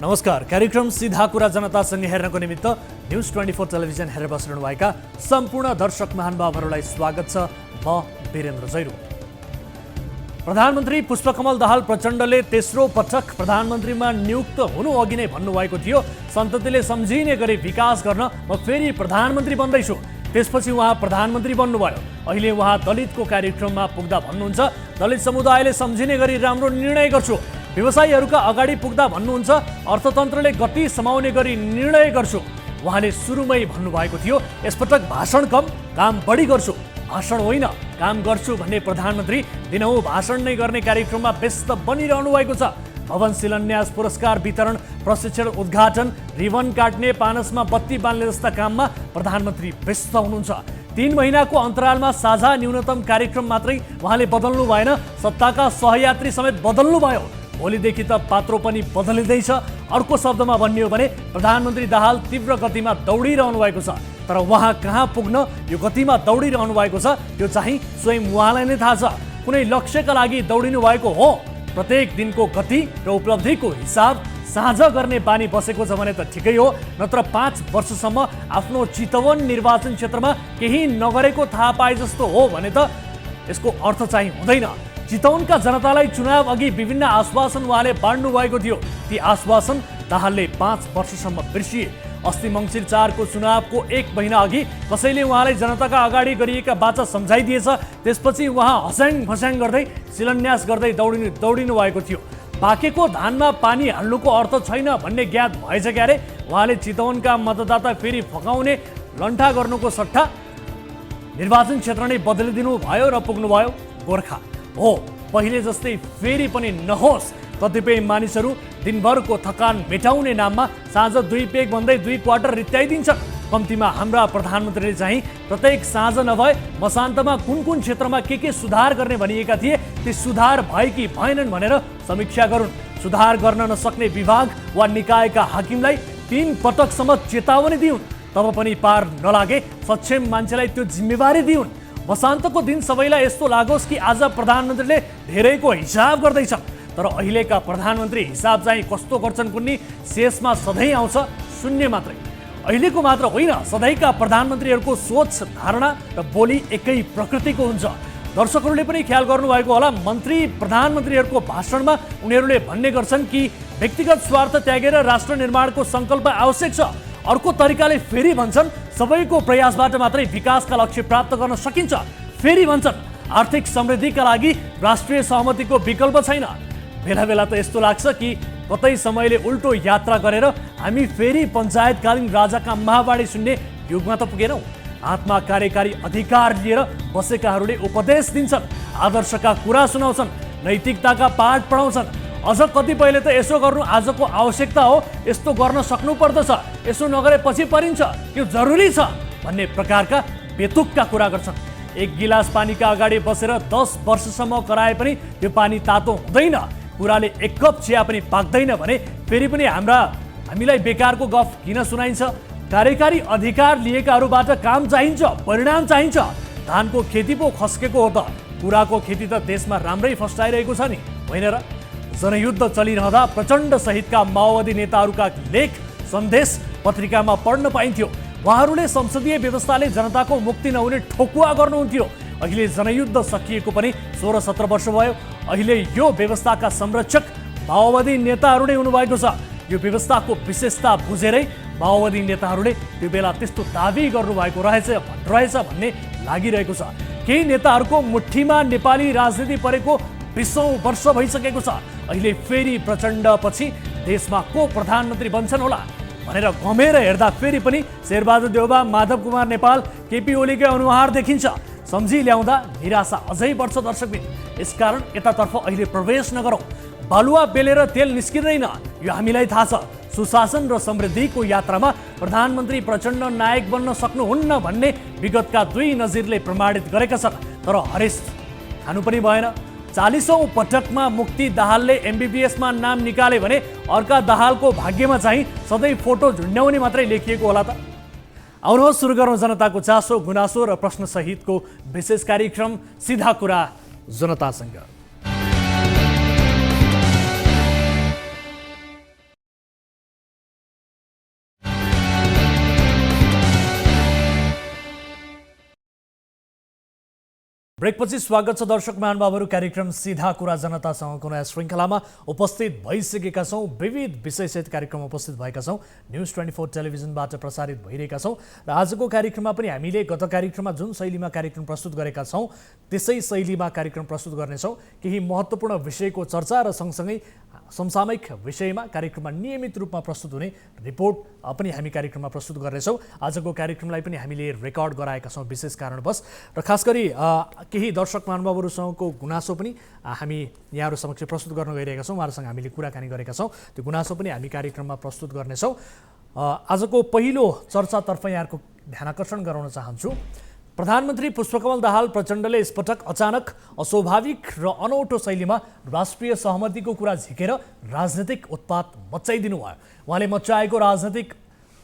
नमस्कार। कार्यक्रम सीधा कुरा जनतासँग हेर्नको निमित्त न्यूज 24 टेलिभिजन हेरेर बस्नुभएका सम्पूर्ण दर्शक महानुभावहरूलाई स्वागत छ। म वीरेन्द्र जैरू। प्रधानमन्त्री पुष्पकमल दाहाल प्रचण्डले तेस्रो पटक प्रधानमन्त्रीमा नियुक्त हुनु अघि नै भन्नुभएको थियो, सन्ततिले सम्झिने गरी विकास गर्न म फेरि प्रधानमन्त्री बन्दैछु। त्यसपछि उहाँ प्रधानमन्त्री बन्नुभयो। अहिले उहाँ दलितको कार्यक्रममा पुग्दा भन्नुहुन्छ, दलित समुदायले सम्झिने गरी राम्रो निर्णय गर्छु। व्यवसायीहरूका अगाडि पुग्दा भन्नुहुन्छ, अर्थतन्त्रले गति समाउने गरी निर्णय गर्छु। उहाँले सुरुमै भन्नुभएको थियो, यसपटक भाषण कम काम बढी गर्छु, भाषण होइन काम गर्छु भन्ने प्रधानमन्त्री दिनहुँ भाषण नै गर्ने कार्यक्रममा व्यस्त बनिरहनु भएको छ। भवन शिलान्यास, पुरस्कार वितरण, प्रशिक्षण उद्घाटन, रिबन काट्ने, पानसमा बत्ती बाल्ने जस्ता काममा प्रधानमन्त्री व्यस्त हुनुहुन्छ। 3 महिनाको अन्तरालमा साझा न्यूनतम कार्यक्रम मात्रै उहाँले बदल्नु भएन, सत्ताका सहयात्री समेत बदल्नु भयो। भोलिदेखि त पात्रो पनि बदलिँदैछ। अर्को शब्दमा भन्ने हो भने प्रधानमन्त्री दाहाल तीव्र गतिमा दौडिरहनु भएको छ। तर उहाँ कहाँ पुग्न यो गतिमा दौडिरहनु भएको छ त्यो चाहिँ स्वयं उहाँलाई नै थाहा छ। कुनै लक्ष्यका लागि दौडिनु भएको हो? प्रत्येक दिनको गति र उपलब्धिको हिसाब साझा गर्ने बानी बसेको छ भने त ठिकै हो, नत्र 5 वर्षसम्म आफ्नो चितवन निर्वाचन क्षेत्रमा केही नगरेको थाहा पाए जस्तो हो भने त यसको अर्थ चाहिँ हुँदैन। चितवनका जनतालाई चुनाव अघि विभिन्न आश्वासन उहाँले बाँड्नु भएको थियो। ती आश्वासन दाहालले 5 वर्षसम्म बिर्सिए। अस्ति मङ्सिर 4 को चुनावको 1 महिना अघि कसैले उहाँलाई जनताका अगाडि गरिएका बाचा सम्झाइदिएछ। त्यसपछि उहाँ हस्याङ फस्याङ गर्दै शिलान्यास गर्दै दौडिनु भएको थियो। पाकेको धानमा पानी हाल्नुको अर्थ छैन भन्ने ज्ञात भएछ क्यारे। उहाँले चितवनका मतदाता फेरि फकाउने लन्ठा गर्नुको सट्टा निर्वाचन क्षेत्र नै बदलिदिनु भयो र पुग्नुभयो गोर्खा। हो, पहिले जस्तै फेरि पनि नहोस्। कतिपय मानिसहरू दिनभरको थकान मेटाउने नाममा साँझ 2 पेग भन्दै 2 क्वार्टर रित्याइदिन्छन्। कम्तीमा हाम्रा प्रधानमन्त्रीले चाहिँ प्रत्येक साँझ नभए मसान्तमा कुन कुन क्षेत्रमा के सुधार गर्ने भनिएका थिए, ती सुधार भए कि भएनन् भनेर समीक्षा गरून्। सुधार गर्न नसक्ने विभाग वा निकायका हाकिमलाई 3 पटकसम्म चेतावनी दिउन्, तब पनि पार नलागे सक्षम मान्छेलाई त्यो जिम्मेवारी दिउन्। मसान्तको दिन सबैलाई यस्तो लागोस् कि आज प्रधानमन्त्रीले धेरैको हिसाब गर्दैछ, तर अहिलेका प्रधानमन्त्री हिसाब चाहिँ कस्तो गर्छन् कुन्नी शेषमा सधैँ आउँछ शून्य मात्रै। अहिलेको मात्र होइन, सधैँका प्रधानमन्त्रीहरूको सोच, धारणा र बोली एकै प्रकृतिको हुन्छ। दर्शकहरूले पनि ख्याल गर्नुभएको होला, मन्त्री प्रधानमन्त्रीहरूको भाषणमा उनीहरूले भन्ने गर्छन् कि व्यक्तिगत स्वार्थ त्यागेर राष्ट्र निर्माणको सङ्कल्प आवश्यक छ। अर्को तरिकाले फेरि भन्छन्, सबैको प्रयासबाट मात्रै विकासका लक्ष्य प्राप्त गर्न सकिन्छ। फेरि भन्छन्, आर्थिक समृद्धिका लागि राष्ट्रिय सहमतिको विकल्प छैन। बेला बेला त यस्तो लाग्छ कि कतै समयले उल्टो यात्रा गरेर हामी फेरि पञ्चायतकालीन राजाका महावाणी सुन्ने युगमा त पुगेनौँ। हातमा कार्यकारी अधिकार लिएर बसेकाहरूले उपदेश दिन्छन्, आदर्शका कुरा सुनाउँछन्, नैतिकताका पाठ पढाउँछन्। अझ कतिपयले त यसो गर्नु आजको आवश्यकता हो, यस्तो गर्न सक्नु पर्दछ, यसो नगरेपछि परिन्छ, यो जरुरी छ भन्ने प्रकारका बेतुकका कुरा गर्छन्। 1 गिलास पानीका अगाडि बसेर 10 वर्षसम्म कराए पनि त्यो पानी तातो हुँदैन। कुराले 1 कप चिया पनि पाक्दैन भने फेरि पनि हामीलाई बेकारको गफ किन सुनाइन्छ? कार्यकारी अधिकार लिएकाहरूबाट काम चाहिन्छ, परिणाम चाहिन्छ। धानको खेती पो खस्केको हो त, कुराको खेती त देशमा राम्रै फस्टाइरहेको छ नि, होइन र? जनयुद्ध चलिरहँदा प्रचण्ड सहितका माओवादी नेताहरूका लेख, सन्देश पत्रिकामा पढ्न पाइन्थ्यो। उहाँहरूले संसदीय व्यवस्थाले जनताको मुक्ति नहुने ठोकुवा गर्नुहुन्थ्यो। अहिले जनयुद्ध सकिएको पनि 16-17 वर्ष भयो। अहिले यो व्यवस्थाका संरक्षक माओवादी नेताहरू नै हुनुभएको छ। यो व्यवस्थाको विशेषता बुझेरै माओवादी नेताहरूले त्यो बेला त्यस्तो दाबी गर्नुभएको रहेछ भन्ने लागिरहेको छ। केही नेताहरूको मुठ्ठीमा नेपाली राजनीति परेको 20औं वर्ष भइसकेको छ। अहिले फेरि प्रचण्ड पछि देशमा को प्रधानमन्त्री बन्छन् होला भनेर घमेर हेर्दा फेरि पनि शेरबहादुर देउबा, माधव कुमार नेपाल, केपी ओलीकै अनुहार देखिन्छ। सम्झी ल्याउँदा निराशा अझै बढ्छ दर्शकबिन। यसकारण यतातर्फ अहिले प्रवेश नगरौँ। बालुवा बेलेर तेल निस्किँदैन, यो हामीलाई थाहा छ। सुशासन र समृद्धिको यात्रामा प्रधानमन्त्री प्रचण्ड नायक बन्न सक्नुहुन्न भन्ने विगतका 2 नजिरले प्रमाणित गरेका छन्। तर हरेस खानु पनि भएन। 40औं पटकमा मुक्ति दाहालले एमबीबीएसमा नाम निकाले भने अर्का दाहालको भाग्यमा चाहिँ सधैँ फोटो झुन्ड्याउने मात्रै लेखिएको होला त। आउनुहोस् सुरु गरौँ जनताको चासो, गुनासो र प्रश्न सहितको विशेष कार्यक्रम सीधा कुरा जनतासँग। ब्रेकपछि स्वागत छ दर्शक महानुभावहरू। कार्यक्रम सीधा कुरा जनतासँगको नयाँ श्रृङ्खलामा उपस्थित भइसकेका छौँ। विविध विषयसहित कार्यक्रममा उपस्थित भएका छौँ। न्युज 24 टेलिभिजनबाट प्रसारित भइरहेका छौँ र आजको कार्यक्रममा पनि हामीले गत कार्यक्रममा जुन शैलीमा कार्यक्रम प्रस्तुत गरेका छौँ त्यसै शैलीमा कार्यक्रम प्रस्तुत गर्नेछौँ। केही महत्त्वपूर्ण विषयको चर्चा र सँगसँगै समसामयिक विषयमा कार्यक्रममा नियमित रूपमा प्रस्तुत हुने रिपोर्ट पनि हामी कार्यक्रममा प्रस्तुत गर्नेछौँ। आजको कार्यक्रमलाई पनि हामीले रेकर्ड गराएका छौँ विशेष कारणवश र खास गरी केही दर्शक महानुभावहरूसँगको गुनासो पनि हामी यहाँहरू समक्ष प्रस्तुत गर्न गइरहेका छौँ। उहाँहरूसँग हामीले कुराकानी गरेका छौँ। त्यो गुनासो पनि हामी कार्यक्रममा प्रस्तुत गर्नेछौँ। आजको पहिलो चर्चातर्फ यहाँहरूको ध्यान आकर्षण गराउन चाहन्छु। प्रधानमन्त्री पुष्पकमल दाहाल प्रचण्डले यसपटक अचानक अस्वाभाविक र अनौठो शैलीमा राष्ट्रिय सहमतिको कुरा झिकेर राजनीतिक उत्पात मचाइदिनु भयो। उहाँले मचाएको राजनीतिक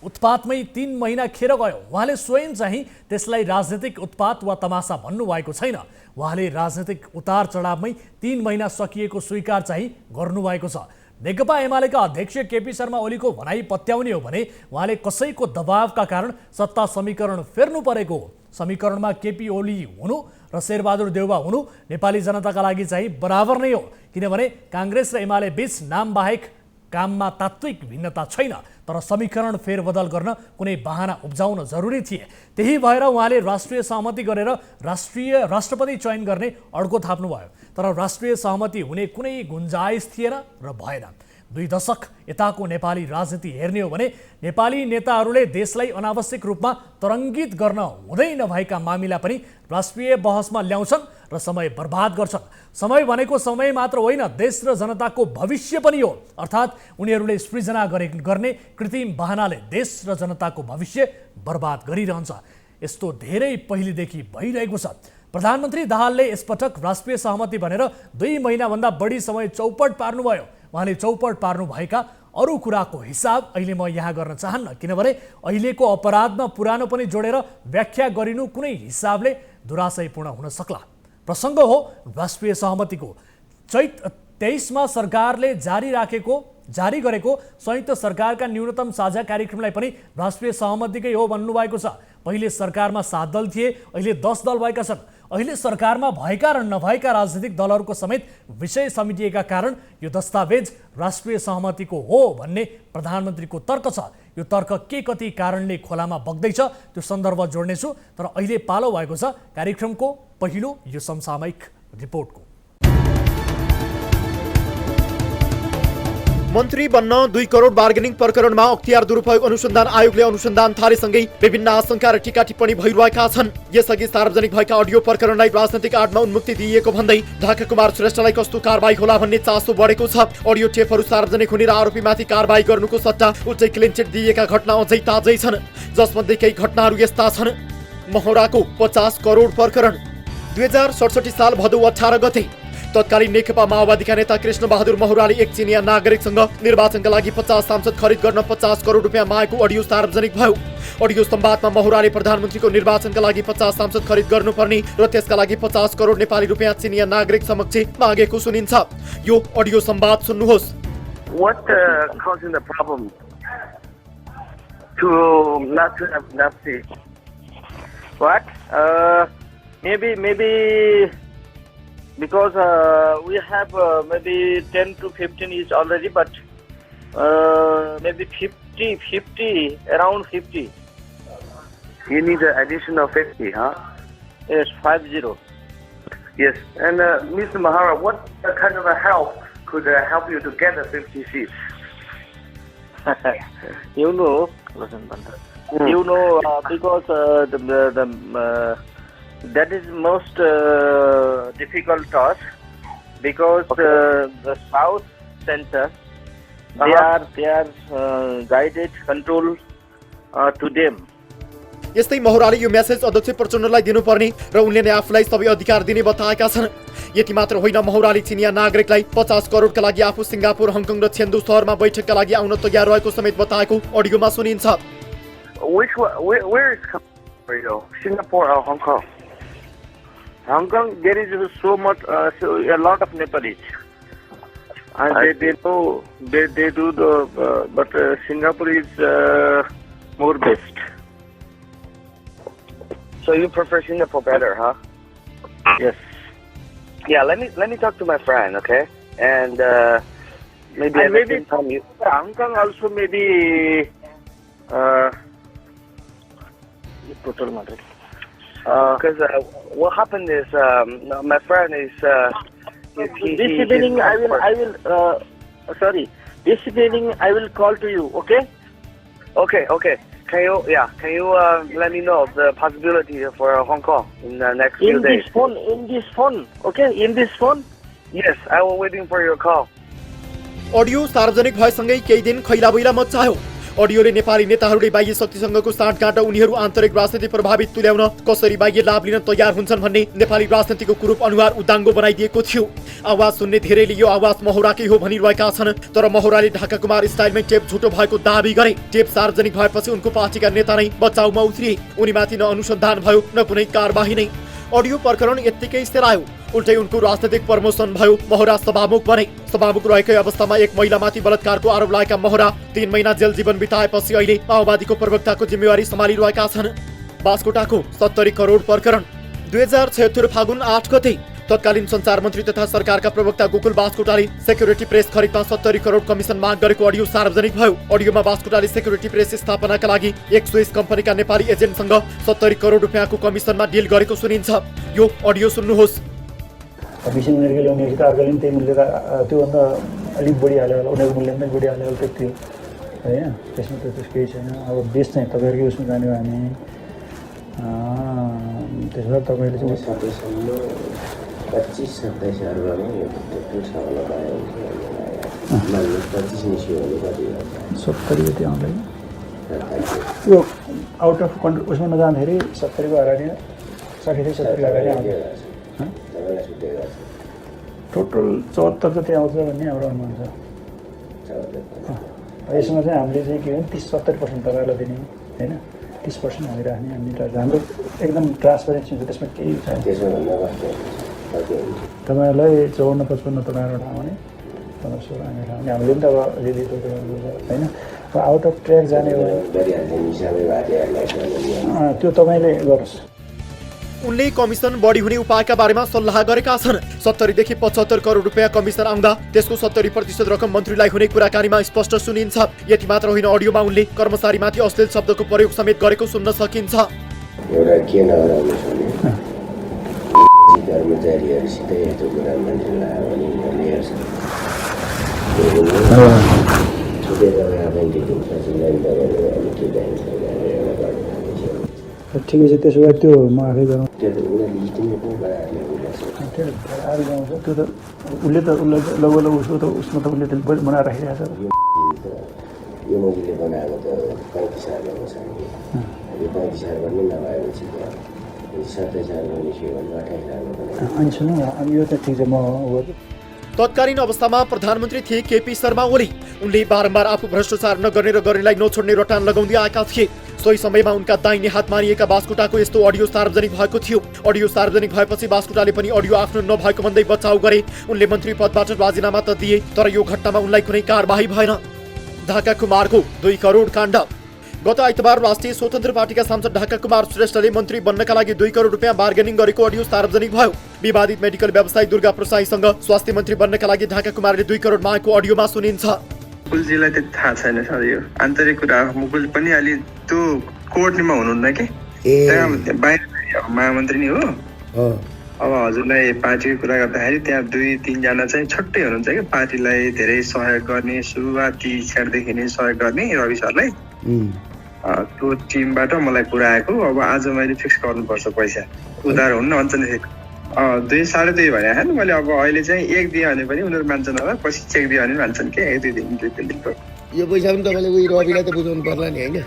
उत्पातमै 3 महिना खेर गयो। उहाँले स्वयं चाहिँ त्यसलाई राजनीतिक उत्पात वा तमासा भन्नुभएको छैन। उहाँले राजनीतिक उतार चढावमै 3 महिना सकिएको स्वीकार चाहिँ गर्नुभएको छ। नेकपा एमालेका अध्यक्ष केपी शर्मा ओलीको भनाइ पत्याउने हो भने उहाँले कसैको दबावका कारण सत्ता समीकरण फेर्नु परेको हो। समीकरणमा केपी ओली हुनु र शेरबहादुर देउवा हुनु नेपाली जनताका लागि चाहिँ बराबर नै हो, किनभने काङ्ग्रेस र एमाले बीच नाम बाहेक काममा तात्विक भिन्नता छैन। तर समीकरण फेरबदल गर्न कुनै बहाना उब्जाउन जरुरी थिए। त्यही भएर उहाँले राष्ट्रिय सहमति गरेर राष्ट्रपति चयन गर्ने अड्को थाप्नुभयो। तर राष्ट्रिय सहमति हुने कुनै गुन्जाइस थिएन र भएन। 2 दशक यताको नेपाली राजनीति हेर्ने हो भने नेपाली नेताहरूले देशलाई अनावश्यक रूपमा तरङ्गित गर्न हुँदै नभएका मामिला पनि राष्ट्रिय बहसमा ल्याउँछन् र समय बर्बाद गर्छन्। समय भनेको समय मात्र होइन, देश र जनताको भविष्य पनि हो। अर्थात् उनीहरूले सृजना गर्ने कृत्रिम बहानाले देश र जनताको भविष्य बर्बाद गरिरहन्छ। यस्तो धेरै पहिलेदेखि भइरहेको छ। प्रधानमन्त्री दाहालले यसपटक राष्ट्रिय सहमति भनेर 2 महिनाभन्दा बढी समय चौपट पार्नुभयो। उहाँले चौपट पार्नुभएका अरू कुराको हिसाब अहिले म यहाँ गर्न चाहन्न, किनभने अहिलेको अपराधमा पुरानो पनि जोडेर व्याख्या गरिनु कुनै हिसाबले दुराशयपूर्ण हुन सक्ला। प्रसङ्ग हो राष्ट्रिय सहमतिको। चैत 23मा सरकारले जारी गरेको संयुक्त सरकारका न्यूनतम साझा कार्यक्रमलाई पनि राष्ट्रिय सहमतिकै हो भन्नुभएको छ। पहिले सरकारमा 7 दल थिए, अहिले 10 दल भएका छन्। अहिले सरकारमा भएका र नभएका राजनीतिक दलहरूको समेत विषय समेटिएका कारण यो दस्तावेज राष्ट्रिय सहमतिको हो भन्ने प्रधानमन्त्रीको तर्क छ। यो तर्क के कति कारणले खोलामा बग्दैछ त्यो सन्दर्भ जोड्नेछु। तर अहिले पालो भएको छ कार्यक्रमको पहिलो यो समसामयिक रिपोर्टको। मन्त्री बन्न 2 करोड बार्गेनिङ प्रकरणमा अख्तियार दुरुपयोग अनुसन्धान आयोगले अनुसन्धान थालेसँगै विभिन्न आशंका र टीका टिप्पणी भइरहेका छन्। यसअघि सार्वजनिक भएका अडियो प्रकरणलाई राजनैतिक आडमा उन्मुक्ति दिइएको भन्दै ढाका कुमार श्रेष्ठलाई कस्तो कारबाही होला भन्ने चासो बढेको छ। अडियो टेपहरू सार्वजनिक हुने र आरोपीमाथि कारबाही गर्नुको सट्टा उच्च क्लिन चिट दिएका घटना अझै ताजै छन्। जसमध्ये केही घटनाहरू यस्ता छन्। महौराको 50 करोड प्रकरण 2067 साल भदौ 18 गते तत्कालीन नेकपा माओवादीका नेता कृष्ण बहादुर महौराले एक चिनिया नागरिकसँग निर्वाचनका लागि 50 सांसद खरिद गर्न 50 करोड रुपियाँ मागेको अडियो सार्वजनिक भयो। अडियो संवादमा महौराले प्रधानमन्त्रीको निर्वाचनका लागि 50 सांसद खरिद गर्नुपर्ने र त्यसका लागि 50 करोड नेपाली रुपियाँ चिनिया नागरिक समक्ष मागेको सुनिन्छ। यो अडियो संवाद सुन्नुहोस्। What causing the problem to not to have Nazi? What? Maybe because we have maybe 10 to 15 each already, but maybe 50, around 50. You need an additional 50, huh? Yes, 50. Yes, and Mr. Mahara, what kind of a help could help you to get the 50 seats? You know, because that is most difficult task, because the South Center, they are guided, control to them. यस्तै महौराले यो message अध्यक्ष प्रचण्डलाई दिनुपर्ने र उनले नै आफूलाई सबै अधिकार दिने बताएका छन्। यति मात्र होइन, महौराले चिनिया नागरिकलाई 50 करोडका लागि आफू सिङ्गापुर, हङकङ र चेन्दु शहरमा बैठकका लागि आउन तयार रहेको समेत बताएको अडियोमा सुनिन्छ। Where is Singapore or Hong Kong? Hong Kong, there is so much, a lot of Nepalis, and they know they do the, but Singapore is more best. So you prefer Singapore better, huh? Yes. Yeah, let me talk to my friend, okay? And maybe at the same time you Hong Kong also maybe total matter. Because what happened is my friend is this evening I will sorry, this evening I will call to you, okay? Okay. Can you let me know the possibility for Hong Kong in the next few days? In this phone, okay? In this phone? Yes, I will waiting for your call. Audio सार्वजनिक भएसँगै केही दिन खैलाबैला मच्चायो। अडियोले नेपाली नेताहरूले बाह्य शक्तिसँगको साँठगाँठ उनीहरू आन्तरिक राजनीति प्रभावित तुल्याउन कसरी बाह्य लाभ लिन तयार हुन्छन् भन्ने नेपाली राजनीतिको कुरूप अनुहार उदाङ्गो बनाइदिएको थियो। आवाज सुन्ने धेरैले यो आवाज महोराकै हो भनिरहेका छन्, तर महोराले ढाका कुमार स्टाइलमै टेप झुटो भएको दाबी गरे। टेप सार्वजनिक भएपछि उनको पार्टीका नेता नै बचाउमा उत्रिए। उनीमाथि न अनुसन्धान भयो न कुनै कारबाही नै। अडियो प्रकरण यत्तिकै सेलायो, उल्टै उनको राजनीतिक प्रमोसन भयो। महोरा सभामुख बने। सभामुख रहेकै अवस्थामा एक महिलामाथि बलात्कारको आरोप लागेका महोरा 3 महिना जेल जीवन बिताएपछि अहिले माओवादीको प्रवक्ताको जिम्मेवारी सम्हालिरहेका छन्। बास्कोटाको 70 करोड प्रकरण 2076 फागुन 8 गते तत्कालीन सञ्चार मन्त्री तथा सरकारका प्रवक्ता गोकुल बास्कोटाले सेक्युरिटी प्रेस खरिदमा 70 करोड कमिसन माग गरेको अडियो सार्वजनिक भयो। अडियोमा बास्कोटाले सेक्युरिटी प्रेस स्थापनाका लागि एक स्विस कम्पनीका नेपाली एजेन्टसँग 70 करोड रुपियाँको कमिसनमा डिल गरेको सुनिन्छ। यो अडियो सुन्नुहोस्। बेसी उनीहरूले ल्याउनेसित अर्कोले पनि त्यही मूल्य त्योभन्दा अलिक बढी हाल्यो होला, उनीहरूको मूल्य पनि बढी हाल्यो होला त्यति होइन। त्यसमा त त्यस केही छैन। अब बेस चाहिँ तपाईँहरूकै उसमा जाने भयो भने त्यसो भए तपाईँले चाहिँ 25-27 हजारमा यो टोटल सवाल भयो। 25 निस्क्यो भने कति हुन्छ? 70 गति आउँदैन यो आउट अफ कन्ट्रोल उसमा नजाँदाखेरि 70 को अगाडि 60 70 को अगाडि आउँछ। टोटल 74 जति आउँछ भन्ने हाम्रो अनुमान छ। यसमा चाहिँ हामीले चाहिँ के भने 30-70% तपाईँहरूलाई दिने होइन, 30% हामी राख्ने। हाम्रो एकदम ट्रान्सपरेन्सी हुन्छ, त्यसमा केही छैन। तपाईँहरूलाई 54-55 तपाईँहरू ठाउँ भने 15-16 हामी ठाउँ भने हामीले पनि त अब अलिअलि होइन। अब आउट अफ ट्र्याक जाने हो त्यो तपाईँले गर्नुहोस्। उनले कमिसन बढी हुने उपायका बारेमा सल्लाह गरेका छन्। 70 देखि 75 करोड रुपियाँ कमिसन आउँदा त्यसको 70% रकम मन्त्रीलाई हुने कुराकानीमा स्पष्ट सुनिन्छ। यति मात्र होइन, अडियोमा उनले कर्मचारीमाथि अश्लील शब्दको प्रयोग समेत गरेको सुन्न सकिन्छ। एउटा के नगराउनु भने कर्मचारीहरूसित यस्तो कुरा मन्त्रीलाई भने उनीहरूले हेर्छ। छुट्टै जग्गा आफैदेखि सचिवलाई दबाएर अनि के चाहिन्छ ठिकै छ। त्यसो भए त्यो म आफै गरौँ। त्यो त उनीहरूले जित्ने पो भइहाल्यो। आफै गाउँछ त्यो त उसले लगभग उसको त उसमा त उसले त बनाएर राखिरहेको छ। यो मन्त्रीले बनाएको त 35,000 छ नि। यो 35,000 पनि नभएपछि त 27,000 निस्क्यो भने 28,000 अनि सुन्नु न, अनि यो त ठिक छ। म तत्कालीन अवस्थामा प्रधानमन्त्री थिए केपी शर्मा ओली। उनले बारम्बार आफू भ्रष्टाचार नगर्ने र गर्नेलाई नछोड्ने रटान लगाउँदै आएका थिए। सोही समयमा उनका दाहिने हात मानिएका बास्कोटाको यस्तो अडियो सार्वजनिक भएको थियो। अडियो सार्वजनिक भएपछि बास्कोटाले पनि अडियो आफ्नो नभएको भन्दै बचाउ गरे। उनले मन्त्री पदबाट राजीनामा त दिए, तर यो घटनामा उनलाई कुनै कारबाही भएन। ढाका कुमारको 2 करोड काण्ड गत आइतबार राष्ट्रिय स्वतन्त्र पार्टीका सांसद ढाका कुमार श्रेष्ठले मन्त्री बन्नका लागि 2 करोड रुपियाँ बार्गेनिङ गरेको अडियो सार्वजनिक भयो। विवादित मेडिकल व्यवसायी दुर्गा प्रसाईसँग स्वास्थ्य मन्त्री बन्नका लागि ढाका कुमारले 2 करोड मागेको अडियोमा सुनिन्छ। मुकुलजीलाई त थाहा छैन सर, यो आन्तरिक कुरा। मुकुल पनि अलि त्यो कोर्टमा हुनुहुन्न कि बाहिर महामन्त्री नै हो। अब हजुरलाई पार्टीको कुरा गर्दाखेरि त्यहाँ 2-3 जना चाहिँ छट्टै हुनुहुन्छ कि पार्टीलाई धेरै सहयोग गर्ने, सुरुवाती क्षणदेखि नै सहयोग गर्ने रवि सरलाई। त्यो टिमबाट मलाई कुरा आएको। अब आज मैले फिक्स गर्नुपर्छ पैसा, उधार हुन्न भन्छ नि। 2-2.5 भने मैले अब अहिले चाहिँ 1 दियो भने पनि उनीहरू मान्छन् होला, पछि चेक दियो भने मान्छन् कि 1-2 दिनको यो पैसा पनि तपाईँले उयो रविलाई त बुझाउनु पर्ला नि होइन।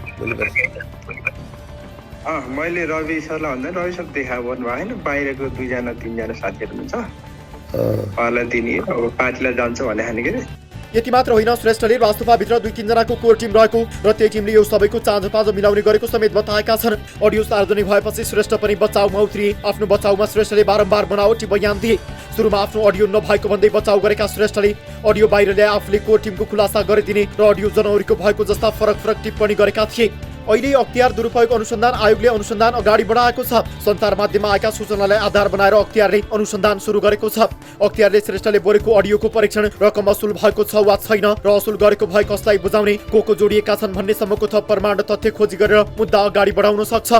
मैले रवि सरलाई भन्दा रवि सर देखा गर्नु भएन, बाहिरको 2-3 साथीहरू हुन्छ उहाँलाई दिने। अब पार्टीलाई जान्छ भने खाने। यति मात्र होइन, श्रेष्ठले राजसभाभित्र 2-3 जनाको कोर टिम रहेको र त्यही टिमले यो सबैको चाँजोपाँजो मिलाउने गरेको समेत बताएका छन्। अडियो सार्वजनिक भएपछि श्रेष्ठ पनि बचाउमा उत्रिए। आफ्नो बचाउमा श्रेष्ठले बारम्बार बनावटी बयान दिए। सुरुमा आफ्नो अडियो नभएको भन्दै बचाउ गरेका श्रेष्ठले अडियो बाहिर ल्याए आफूले कोर टिमको खुलासा गरिदिने र अडियो जनौरीको भएको जस्ता फरक टिप्पणी गरेका थिए। अहिले अख्तियार दुरुपयोग अनुसन्धान आयोगले अनुसन्धान अगाडि बढाएको छ। सञ्चार माध्यममा आएका सूचनालाई आधार बनाएर अख्तियारले अनुसन्धान सुरु गरेको छ। अख्तियारले श्रेष्ठले बोलेको अडियोको परीक्षण रकम असुल भएको छ वा छैन र असुल गरेको भए कसलाई बुझाउने को जोडिएका छन् भन्ने सम्मको थप प्रमाण तथ्य खोजी गरेर मुद्दा अगाडि बढाउन सक्छ।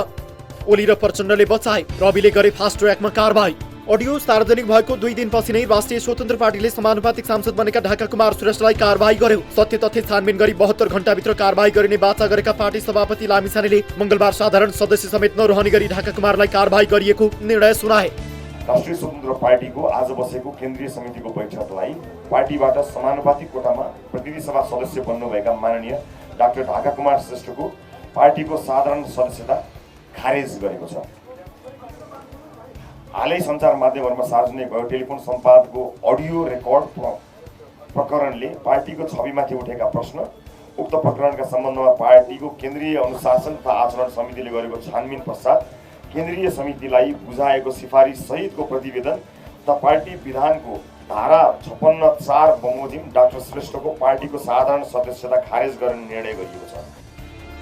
ओली र प्रचण्डले बचाए, रविले गरे फास्ट ट्र्याकमा कारबाही। अडियो सार्वजनिक भएको 2 दिनपछि नै राष्ट्रिय स्वतन्त्र पार्टीले समानुपातिक सांसद बनेका ढाका कुमार श्रेष्ठलाई कारबाही गर्यो। सत्य तथ्य छानबिन गरी 72 घण्टाभित्र कारबाही गरिने वाचा गरेका पार्टी सभापति लामिछानेले मंगलबार साधारण सदस्य समेत नरहने गरी ढाका कुमारलाई कारबाही गरिएको निर्णय सुनाए। राष्ट्रिय स्वतन्त्र पार्टीको आज बसेको केन्द्रीय समितिको बैठकलाई पार्टीबाट समानुपातिक कोटामा प्रतिनिधि सभा सदस्य बन्नुभएका माननीय डाक्टर ढाका कुमार श्रेष्ठको पार्टीको साधारण सदस्यता खारेज गरेको छ। हालै सञ्चार माध्यमहरूमा सार्वजनिक भएको टेलिफोन सम्वादको अडियो रेकर्ड प्रकरणले पार्टीको छविमाथि उठेका प्रश्न, उक्त प्रकरणका सम्बन्धमा पार्टीको केन्द्रीय अनुशासन तथा आचरण समितिले गरेको छानबिन पश्चात केन्द्रीय समितिलाई बुझाएको सिफारिस सहितको प्रतिवेदन तथा पार्टी विधानको धारा 56(4) बमोजिम डाक्टर श्रेष्ठको पार्टीको साधारण सदस्यता खारेज गर्ने निर्णय गरिएको छ।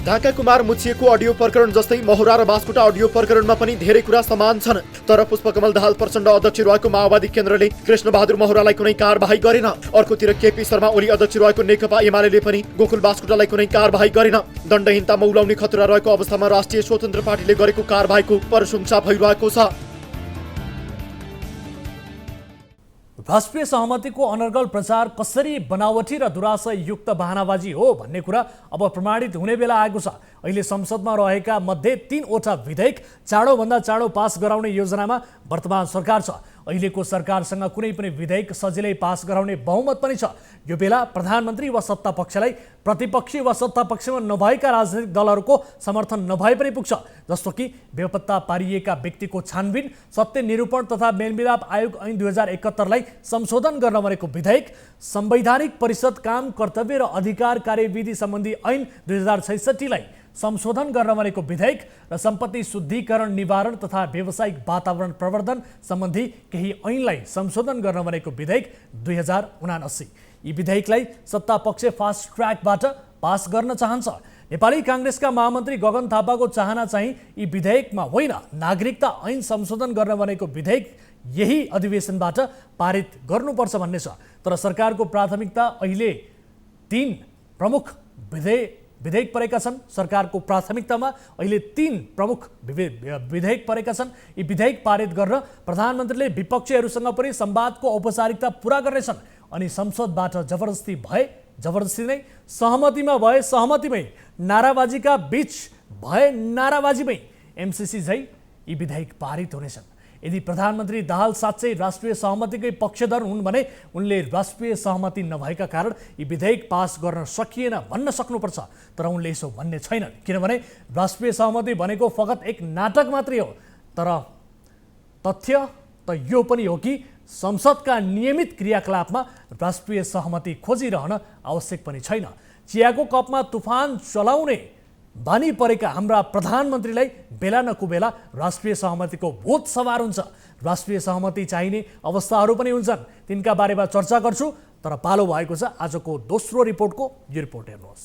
ढाका कुमार मुछिएको अडियो प्रकरण जस्तै महुरा र बास्कुटा अडियो प्रकरणमा पनि धेरै कुरा समान छन्। तर पुष्पकमल दाहाल प्रचण्ड अध्यक्ष रहेको माओवादी केन्द्रले कृष्णबहादुर महुरालाई कुनै कारबाही गरेन। अर्कोतिर केपी शर्मा ओली अध्यक्ष रहेको नेकपा एमाले पनि गोकुल बास्कुटालाई कुनै कारबाही गरेन। दण्डहीनता मौलाउने खतरा रहेको अवस्थामा राष्ट्रिय स्वतन्त्र पार्टीले गरेको कारबाहीको प्रशंसा भइरहेको छ। राष्ट्रिय सहमतिको अनर्गल प्रचार कसरी बनावटी र दुराशयुक्त बहानाबाजी हो भन्ने कुरा अब प्रमाणित हुने बेला आएको छ। अहिले संसदमा रहेका मध्ये 3वटा विधेयक चाँडोभन्दा चाँडो पास गराउने योजनामा वर्तमान सरकार छ। अहिलेको सरकारसँग कुनै पनि विधेयक सजिलै पास गराउने बहुमत पनि छ। यो बेला प्रधानमन्त्री वा सत्ता पक्षलाई प्रतिपक्षी वा सत्ता पक्षमा नभएका राजनीतिक दलहरूको समर्थन नभए पनि पुग्छ। जस्तो कि बेपत्ता पारिएका व्यक्तिको छानबिन, सत्य निरूपण तथा मेलमिलाप आयोग ऐन 2071लाई संशोधन गर्न भनेको विधेयक, संवैधानिक परिषद काम कर्तव्य र अधिकार कार्यविधि सम्बन्धी ऐन 2066लाई संशोधन गर्न भनेको विधेयक र सम्पत्ति शुद्धिकरण निवारण तथा व्यावसायिक वातावरण प्रवर्धन सम्बन्धी केही ऐनलाई संशोधन गर्न भनेको विधेयक 2079। यी विधेयकलाई सत्ता पक्ष फास्ट ट्र्याकबाट पास गर्न चाहन्छ। नेपाली काङ्ग्रेसका महामन्त्री गगन थापाको चाहना चाहिँ यी विधेयकमा होइन, नागरिकता ऐन संशोधन गर्न भनेको विधेयक यही अधिवेशनबाट पारित गर्नुपर्छ भन्ने छ। तर सरकारको प्राथमिकता अहिले 3 प्रमुख विधेयक परेका छन्। सरकारको प्राथमिकतामा अहिले 3 प्रमुख विधेयक परेका छन्। यी विधेयक पारित गर्न प्रधानमन्त्रीले विपक्षीहरूसँग पनि संवादको औपचारिकता पूरा गर्नेछन् अनि संसदबाट जबरजस्ती नै, सहमतिमा भए सहमतिमै, नाराबाजीका बीच भए नाराबाजीमै एमसीसी झै यी विधेयक पारित हुनेछन्। यदि प्रधानमन्त्री दाहाल साँच्चै राष्ट्रिय सहमतिकै पक्षधर हुन् भने उनले राष्ट्रिय सहमति नभएका कारण यी विधेयक पास गर्न सकिएन भन्न सक्नुपर्छ। तर उनले यसो भन्ने छैनन्, किनभने राष्ट्रिय सहमति भनेको फकत एक नाटक मात्रै हो। तर तथ्य त यो पनि हो कि संसदका नियमित क्रियाकलापमा राष्ट्रिय सहमति खोजिरहन आवश्यक पनि छैन। चियाको कपमा तुफान चलाउने बानी परेका हाम्रा प्रधानमन्त्रीलाई बेला नकुबेला राष्ट्रिय सहमतिको भूत सवार हुन्छ। राष्ट्रिय सहमति चाहिने अवस्थाहरू पनि हुन्छन्, तिनका बारेमा चर्चा गर्छु। तर पालो भएको छ आजको दोस्रो रिपोर्टको। यो रिपोर्ट हेर्नुहोस्।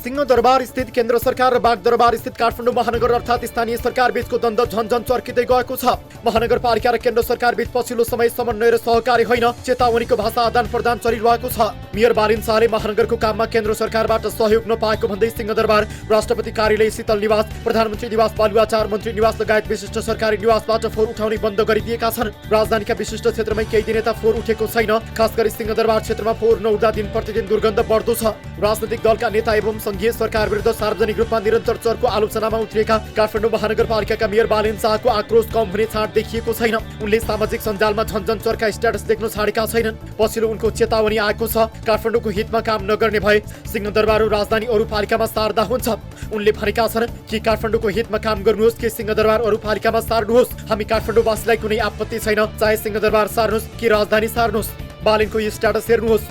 सिंहदरबार स्थित केन्द्र सरकार र बागदरबार स्थित काठमाडौँ महानगर अर्थात् स्थानीय सरकार बीचको द्वन्द्व झन्झन चर्किँदै गएको छ। महानगरपालिका र केन्द्र सरकार बीच पछिल्लो समय समन्वय र सहकारी होइन, चेतावनीको भाषा आदान प्रदान चलिरहेको छ। मेयर बालिन शाहले महानगरको काममा केन्द्र सरकारबाट सहयोग नपाएको भन्दै सिंहदरबार, राष्ट्रपति कार्यालय, शीतल निवास, प्रधानमन्त्री निवास, बालुवाचार मन्त्री निवास लगायत विशिष्ट सरकारी निवासबाट फोहोर उठाउने बन्द गरिदिएका छन्। राजधानीका विशिष्ट क्षेत्रमै केही दिन यता फोहोर उठेको छैन। खास गरी सिंहदरबार क्षेत्रमा फोहोर नउठ्दा दिन प्रतिदिन दुर्गन्ध बढ्दो छ। राजनीतिक दलका नेता एवं संघीय सरकार विरुद्ध सार्वजनिक रूपमा निरन्तर चर्को आलोचनामा उत्रिएका काठमाडौँ महानगरपालिकाका मेयर बालिन शाहको आक्रोश कम हुने छाँट देखिएको छैन। उनले सामाजिक सञ्जालमा झन्झन चर्का स्ट्याटस देख्न छाडेका छैनन्। पछिल्लो उनको चेतावनी आएको छ, काठमाडौँको हितमा काम नगर्ने भए सिंहदरबार र राजधानी अरू पालिकामा सार्दा हुन्छ। उनले भनेका छन् कि काठमाडौँको हितमा काम गर्नुहोस् कि सिंहदरबार अरू पालिकामा सार्नुहोस्, हामी काठमाडौँवासीलाई कुनै आपत्ति छैन, चाहे सिंहदरबार सार्नुहोस् कि राजधानी सार्नुहोस्। बालिनको यो स्ट्याटस हेर्नुहोस्।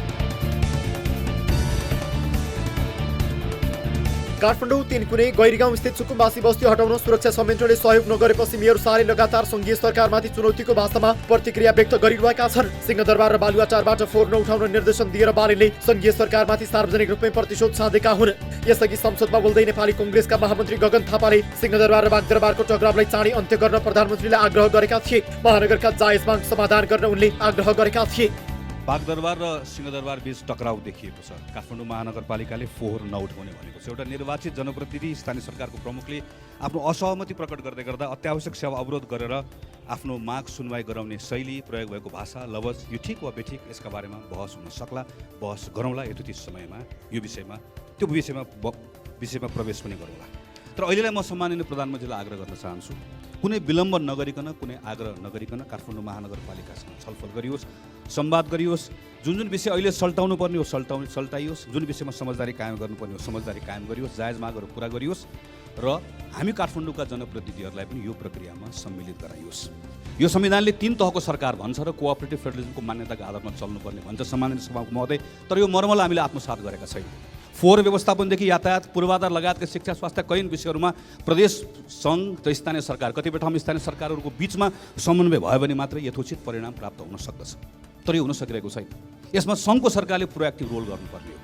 काठमाडौँ 3 कुने गैरीगाउँ स्थित सुकुम्बासी बस्ती हटाउन सुरक्षा संयन्त्रले सहयोग नगरेपछि मेयर शाहले लगातार संघीय सरकारमाथि चुनौतीको भाषामा प्रतिक्रिया व्यक्त गरिरहेका छन्। सिंहदरबार र बालुवाटारबाट फोहोर नउठाउन निर्देशन दिएर बालेनले संघीय सरकारमाथि सार्वजनिक रूपमै प्रतिशोध साधेका हुन्। यसअघि संसदमा बोल्दै नेपाली कांग्रेसका महामन्त्री गगन थापाले सिंहदरबार र बागदरबारको टकरावलाई चाँडै अन्त्य गर्न प्रधानमन्त्रीलाई आग्रह गरेका थिए। महानगरका जायज माग समाधान गर्न उनले आग्रह गरेका थिए। बागदरबार र सिंहदरबार बीच टकराउ देखिएको छ। काठमाडौँ महानगरपालिकाले फोहोर नउठाउने भनेको छ। एउटा निर्वाचित जनप्रतिनिधि स्थानीय सरकारको प्रमुखले आफ्नो असहमति प्रकट गर्दै गर्दा अत्यावश्यक सेवा अवरोध गरेर आफ्नो माग सुनवाई गराउने शैली, प्रयोग भएको भाषा, लवज यो ठिक वा बेठिक यसका बारेमा बहस हुन सक्ला, बहस गरौँला यथोचित समयमा यो विषयमा प्रवेश पनि गरौँला। तर अहिलेलाई म सम्माननीय प्रधानमन्त्रीलाई आग्रह गर्न चाहन्छु, कुनै विलम्ब नगरिकन, कुनै आग्रह नगरिकन काठमाडौँ महानगरपालिकासँग छलफल गरियोस्, संवाद गरियोस्। जुन विषय अहिले सल्टाउनु पर्ने हो सल्टाइयोस्, जुन विषयमा समझदारी कायम गर्नुपर्ने हो समझदारी कायम गरियोस्, जायज मागहरू पुरा गरियोस् र हामी काठमाडौँका जनप्रतिनिधिहरूलाई पनि यो प्रक्रियामा सम्मिलित गराइयोस्। यो संविधानले 3 तहको सरकार भन्छ र कोअपरेटिभ फेडरलिजमको मान्यताको आधारमा चल्नुपर्ने भन्छ सम्माननीय सभामुख महोदय। तर यो मर्मलाई हामीले आत्मसात गरेका छैनौँ। फोहोर व्यवस्थापनदेखि यातायात, पूर्वाधार लगायतका शिक्षा, स्वास्थ्य कैयन विषयहरूमा प्रदेश सङ्घ र स्थानीय सरकार, कतिपय ठाउँमा स्थानीय सरकारहरूको बिचमा समन्वय भयो भने मात्रै यथोचित परिणाम प्राप्त हुन सक्दछ। तर यो हुन सकिरहेको छैन। यसमा सङ्घको सरकारले प्रोएक्टिभ रोल गर्नुपर्ने हो।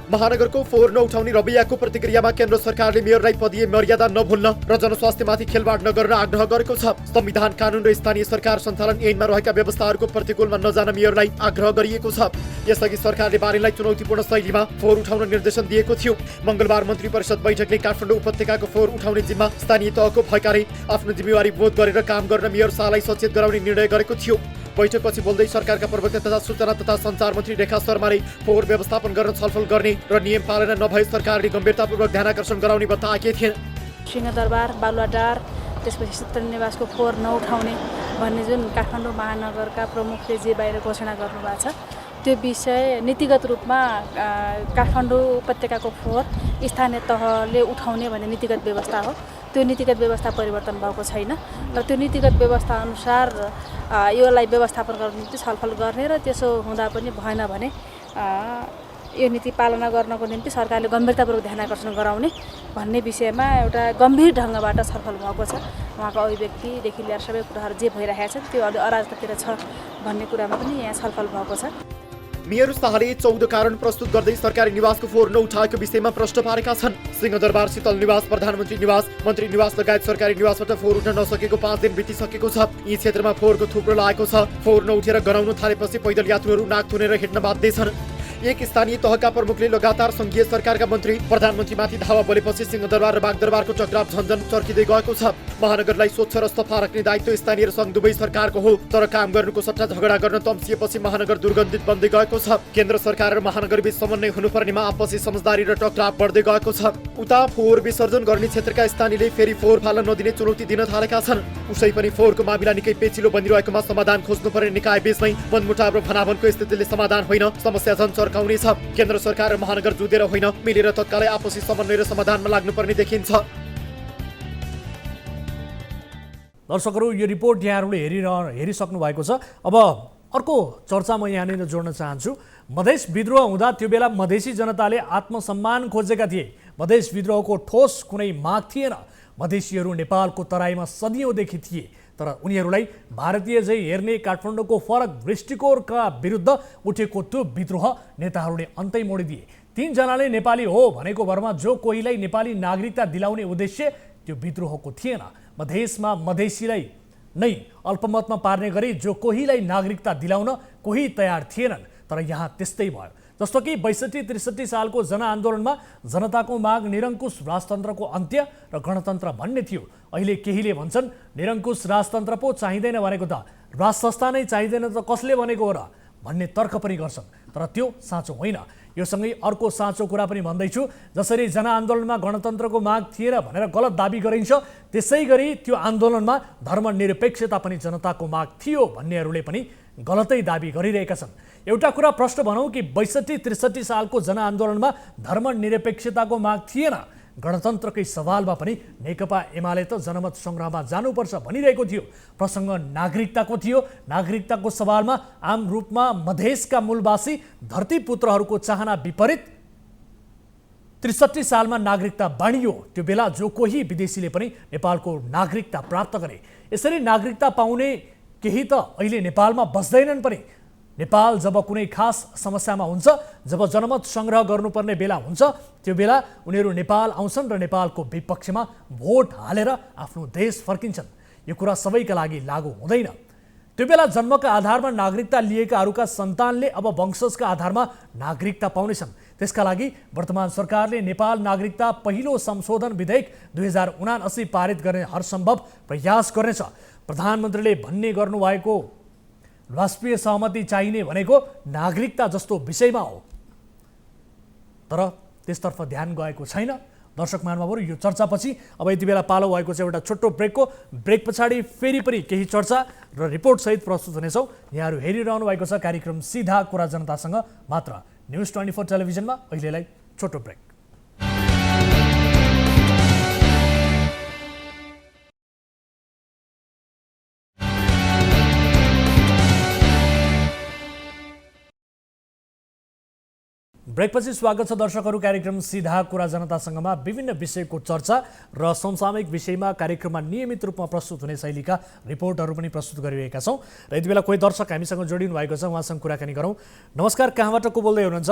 महानगरको फोहोर नउठाउने रवैयाको प्रतिक्रियामा केन्द्र सरकारले मेयरलाई पदीय मर्यादा नभुल्न र जनस्वास्थ्यमाथि खेलवाड नगर्न आग्रह गरेको छ। संविधान, कानून र स्थानीय सरकार सञ्चालन ऐनमा रहेका व्यवस्थाहरूको प्रतिकूलमा नजान मेयरलाई आग्रह गरिएको छ। यसअघि सरकारले बारेनलाई चुनौतीपूर्ण शैलीमा फोहोर उठाउन निर्देशन दिएको थियो। मंगलबार मन्त्री परिषद बैठकले काठमाडौँ उपत्यकाको फोहोर उठाउने जिम्मा स्थानीय तहको भएकाले आफ्नो जिम्मेवारी बोध गरेर काम गर्न मेयर शाहलाई सचेत गराउने निर्णय गरेको थियो। बैठकपछि बोल्दै सरकारका प्रवक्ता तथा सूचना तथा सञ्चार मन्त्री रेखा शर्माले फोहोर व्यवस्थापन गर्न छलफल गर्ने र नियम पालना नभए सरकारले गम्भीरतापूर्वक ध्यानाकर्षण गराउने बताएकी थिइन्। सिंहदरबार, बालुवाटार, त्यसपछि सत्र निवासको फोहोर नउठाउने भन्ने जुन काठमाडौँ महानगरका प्रमुखले जे बाहिर घोषणा गर्नुभएको छ त्यो विषय नीतिगत रूपमा काठमाडौँ उपत्यकाको फोहोर स्थानीय तहले उठाउने भन्ने नीतिगत व्यवस्था हो। त्यो नीतिगत व्यवस्था परिवर्तन भएको छैन र त्यो नीतिगत व्यवस्था अनुसार योलाई व्यवस्थापन गर्ने निम्ति छलफल गर्ने र त्यसो हुँदा पनि भएन भने यो नीति पालना गर्नको निम्ति सरकारले गम्भीरतापूर्वक ध्यानाकर्षण गराउने भन्ने विषयमा एउटा गम्भीर ढङ्गबाट छलफल भएको छ। उहाँको अभिव्यक्तिदेखि लिएर सबै कुराहरू जे भइरहेको छ त्यो अलि अराजकतातिर छ भन्ने कुरामा पनि यहाँ छलफल भएको छ। मेयर शाहले 14 कारण प्रस्तुत गर्दै सरकारी निवासको फोहोर नउठाएको विषयमा प्रश्न पारेका छन्। सिंहदरबार, शीतल निवास, प्रधानमन्त्री निवास, मन्त्री निवास लगायत सरकारी निवासबाट फोहोर उठ्न नसकेको 5 दिन बितिसकेको छ। यी क्षेत्रमा फोहोरको थुप्रो लागेको छ। फोहोर नउठेर गराउन थालेपछि पैदल यात्रुहरू नाक थुनेर हिँड्न बाध्य छन्। एक स्थानीय तहका प्रमुखले लगातार संघीय सरकारका मन्त्री प्रधानमन्त्रीमाथि धावा बोलेपछि सिंहदरबार र बागदरबारको टकराव झन्झन चर्किँदै गएको छ। महानगरलाई स्वच्छ र सफा राख्ने दायित्व स्थानीय र सङ्घ दुवै सरकारको हो, तर काम गर्नुको सट्टा झगडा गर्न तम्सिएपछि महानगर दुर्गन्धित बन्दै गएको छ। केन्द्र सरकार र महानगरबीच समन्वय हुनुपर्नेमा आपसी समझदारी र टकराव बढ्दै गएको छ। उता फोहोर विसर्जन गर्ने क्षेत्रका स्थानीयले फेरि फोहोर फाल्न नदिने चुनौती दिन थालेका छन्। उसै पनि फोहोरको मामिला निकै पेचिलो बनिरहेकोमा समाधान खोज्नुपर्ने निकाय बीचमै मनमुटाव र भनाभनको स्थितिले समाधान होइन, समस्या झन् चर्काउने छ। केन्द्र सरकार र महानगर जुधेर होइन, मिलेर तत्कालै आपसी समन्वय र समाधानमा लाग्नुपर्ने देखिन्छ। दर्शकहरू, यो रिपोर्ट यहाँहरूले हेरिसक्नु भएको छ। अब अर्को चर्चा म यहाँनिर जोड्न चाहन्छु। मधेस विद्रोह हुँदा त्यो बेला मधेसी जनताले आत्मसम्मान खोजेका थिए। मधेस विद्रोहको ठोस कुनै माग थिएन। मधेसीहरू नेपालको तराईमा सदियौँदेखि थिए, तर उनीहरूलाई भारतीय झै हेर्ने काठमाडौँको फरक दृष्टिकोणका विरुद्ध उठेको त्यो विद्रोह नेताहरूले अन्तै मोडिदिए। 3 जनाले नेपाली हो भनेको भरमा जो कोहीलाई नेपाली नागरिकता दिलाउने उद्देश्य त्यो विद्रोहको थिएन। मधेसमा मधेसीलाई नै अल्पमतमा पार्ने गरी जो कोहीलाई नागरिकता दिलाउन कोही तयार थिएनन्। तर यहाँ त्यस्तै भयो। जस्तो कि 62-63 सालको जनआन्दोलनमा जनताको माग निरङ्कुश राजतन्त्रको अन्त्य र गणतन्त्र भन्ने थियो। अहिले केहीले भन्छन् निरङ्कुश राजतन्त्र पो चाहिँदैन भनेको त राज संस्था नै चाहिँदैन त कसले भनेको हो र भन्ने तर्क पनि गर्छन्। तर त्यो साँचो होइन। यो सँगै अर्को साँचो कुरा पनि भन्दैछु। जसरी जनआन्दोलनमा गणतन्त्रको माग थिएन भनेर गलत दाबी गरिन्छ, त्यसै गरी त्यो आन्दोलनमा धर्मनिरपेक्षता पनि जनताको माग थियो भन्नेहरूले पनि गलतै दाबी गरिरहेका छन्। एउटा कुरा प्रश्न भनौँ कि 62-63 सालको जनआन्दोलनमा धर्मनिरपेक्षताको माग थिएन, गणतन्त्रकै सवालमा पनि नेकपा एमाले त जनमत सङ्ग्रहमा जानुपर्छ भनिरहेको थियो। प्रसङ्ग नागरिकताको थियो। नागरिकताको सवालमा आम रूपमा मधेसका मूलवासी धरतीपुत्रहरूको चाहना विपरीत 63 सालमा नागरिकता बाँडियो। त्यो बेला जो कोही विदेशीले पनि नेपालको नागरिकता प्राप्त गरे। यसरी नागरिकता पाउने केही त अहिले नेपालमा बस्दैनन् पनि। नेपाल जब कुनै खास समस्यामा हुन्छ, जब जनमत सङ्ग्रह गर्नुपर्ने बेला हुन्छ, त्यो बेला उनीहरू नेपाल आउँछन् र नेपालको विपक्षमा भोट हालेर आफ्नो देश फर्किन्छन्। यो कुरा सबैका लागि लागू हुँदैन। त्यो बेला जन्मका आधारमा नागरिकता लिएकाहरूका सन्तानले अब वंशजका आधारमा नागरिकता पाउनेछन्। त्यसका लागि वर्तमान सरकारले नेपाल नागरिकता पहिलो संशोधन विधेयक 2079 पारित गर्ने हरसम्भव प्रयास गर्नेछ। प्रधानमन्त्रीले भन्ने गर्नुभएको राष्ट्रिय सहमति चाहिने भनेको नागरिकता जस्तो विषयमा हो, तर त्यसतर्फ ध्यान गएको छैन। दर्शक महानुभावहरू, यो चर्चापछि अब यति बेला पालो भएको छ एउटा छोटो ब्रेकको। ब्रेक पछाडि फेरि पनि केही चर्चा र रिपोर्टसहित प्रस्तुत हुनेछौँ। यहाँहरू हेरिरहनु भएको छ कार्यक्रम सिधा कुरा जनतासँग, मात्र न्युज 24 टेलिभिजनमा। अहिलेलाई छोटो ब्रेक। ब्रेकपछि स्वागत छ दर्शकहरू। कार्यक्रम सिधा कुरा जनतासँगमा विभिन्न विषयको चर्चा र समसामयिक विषयमा कार्यक्रममा नियमित रूपमा प्रस्तुत हुने शैलीका रिपोर्टहरू पनि प्रस्तुत गरिरहेका छौँ। र यति बेला कोही दर्शक हामीसँग जोडिनु भएको छ, उहाँसँग कुराकानी गरौँ। नमस्कार, कहाँबाट को बोल्दै हुनुहुन्छ?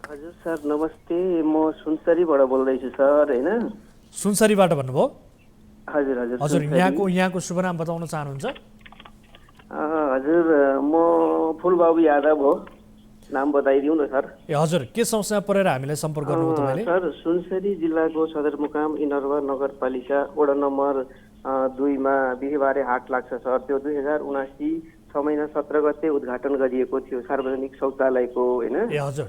हजुर सर नमस्ते, म सुनसरीबाट बोल्दैछु सर। होइन, सुनसरीबाट भन्नुभयो? हजुर हजुर हजुर, यहाँको शुभ नाम बताउन चाहनुहुन्छ? हजुर, म फुलबाबु यादव हो। नाम बताइदिउँ न सर? ए हजुर, के समस्या परेर हामीलाई सम्पर्क गर्नुभयो तपाईँले? सर, सुनसरी जिल्लाको सदरमुकाम इनरवा नगरपालिका वडा नम्बर 2 मा बिहिबारे हाट लाग्छ सर। त्यो 2079 6 महिना 17 गते उद्घाटन गरिएको थियो सार्वजनिक शौचालयको। होइन, ए हजुर,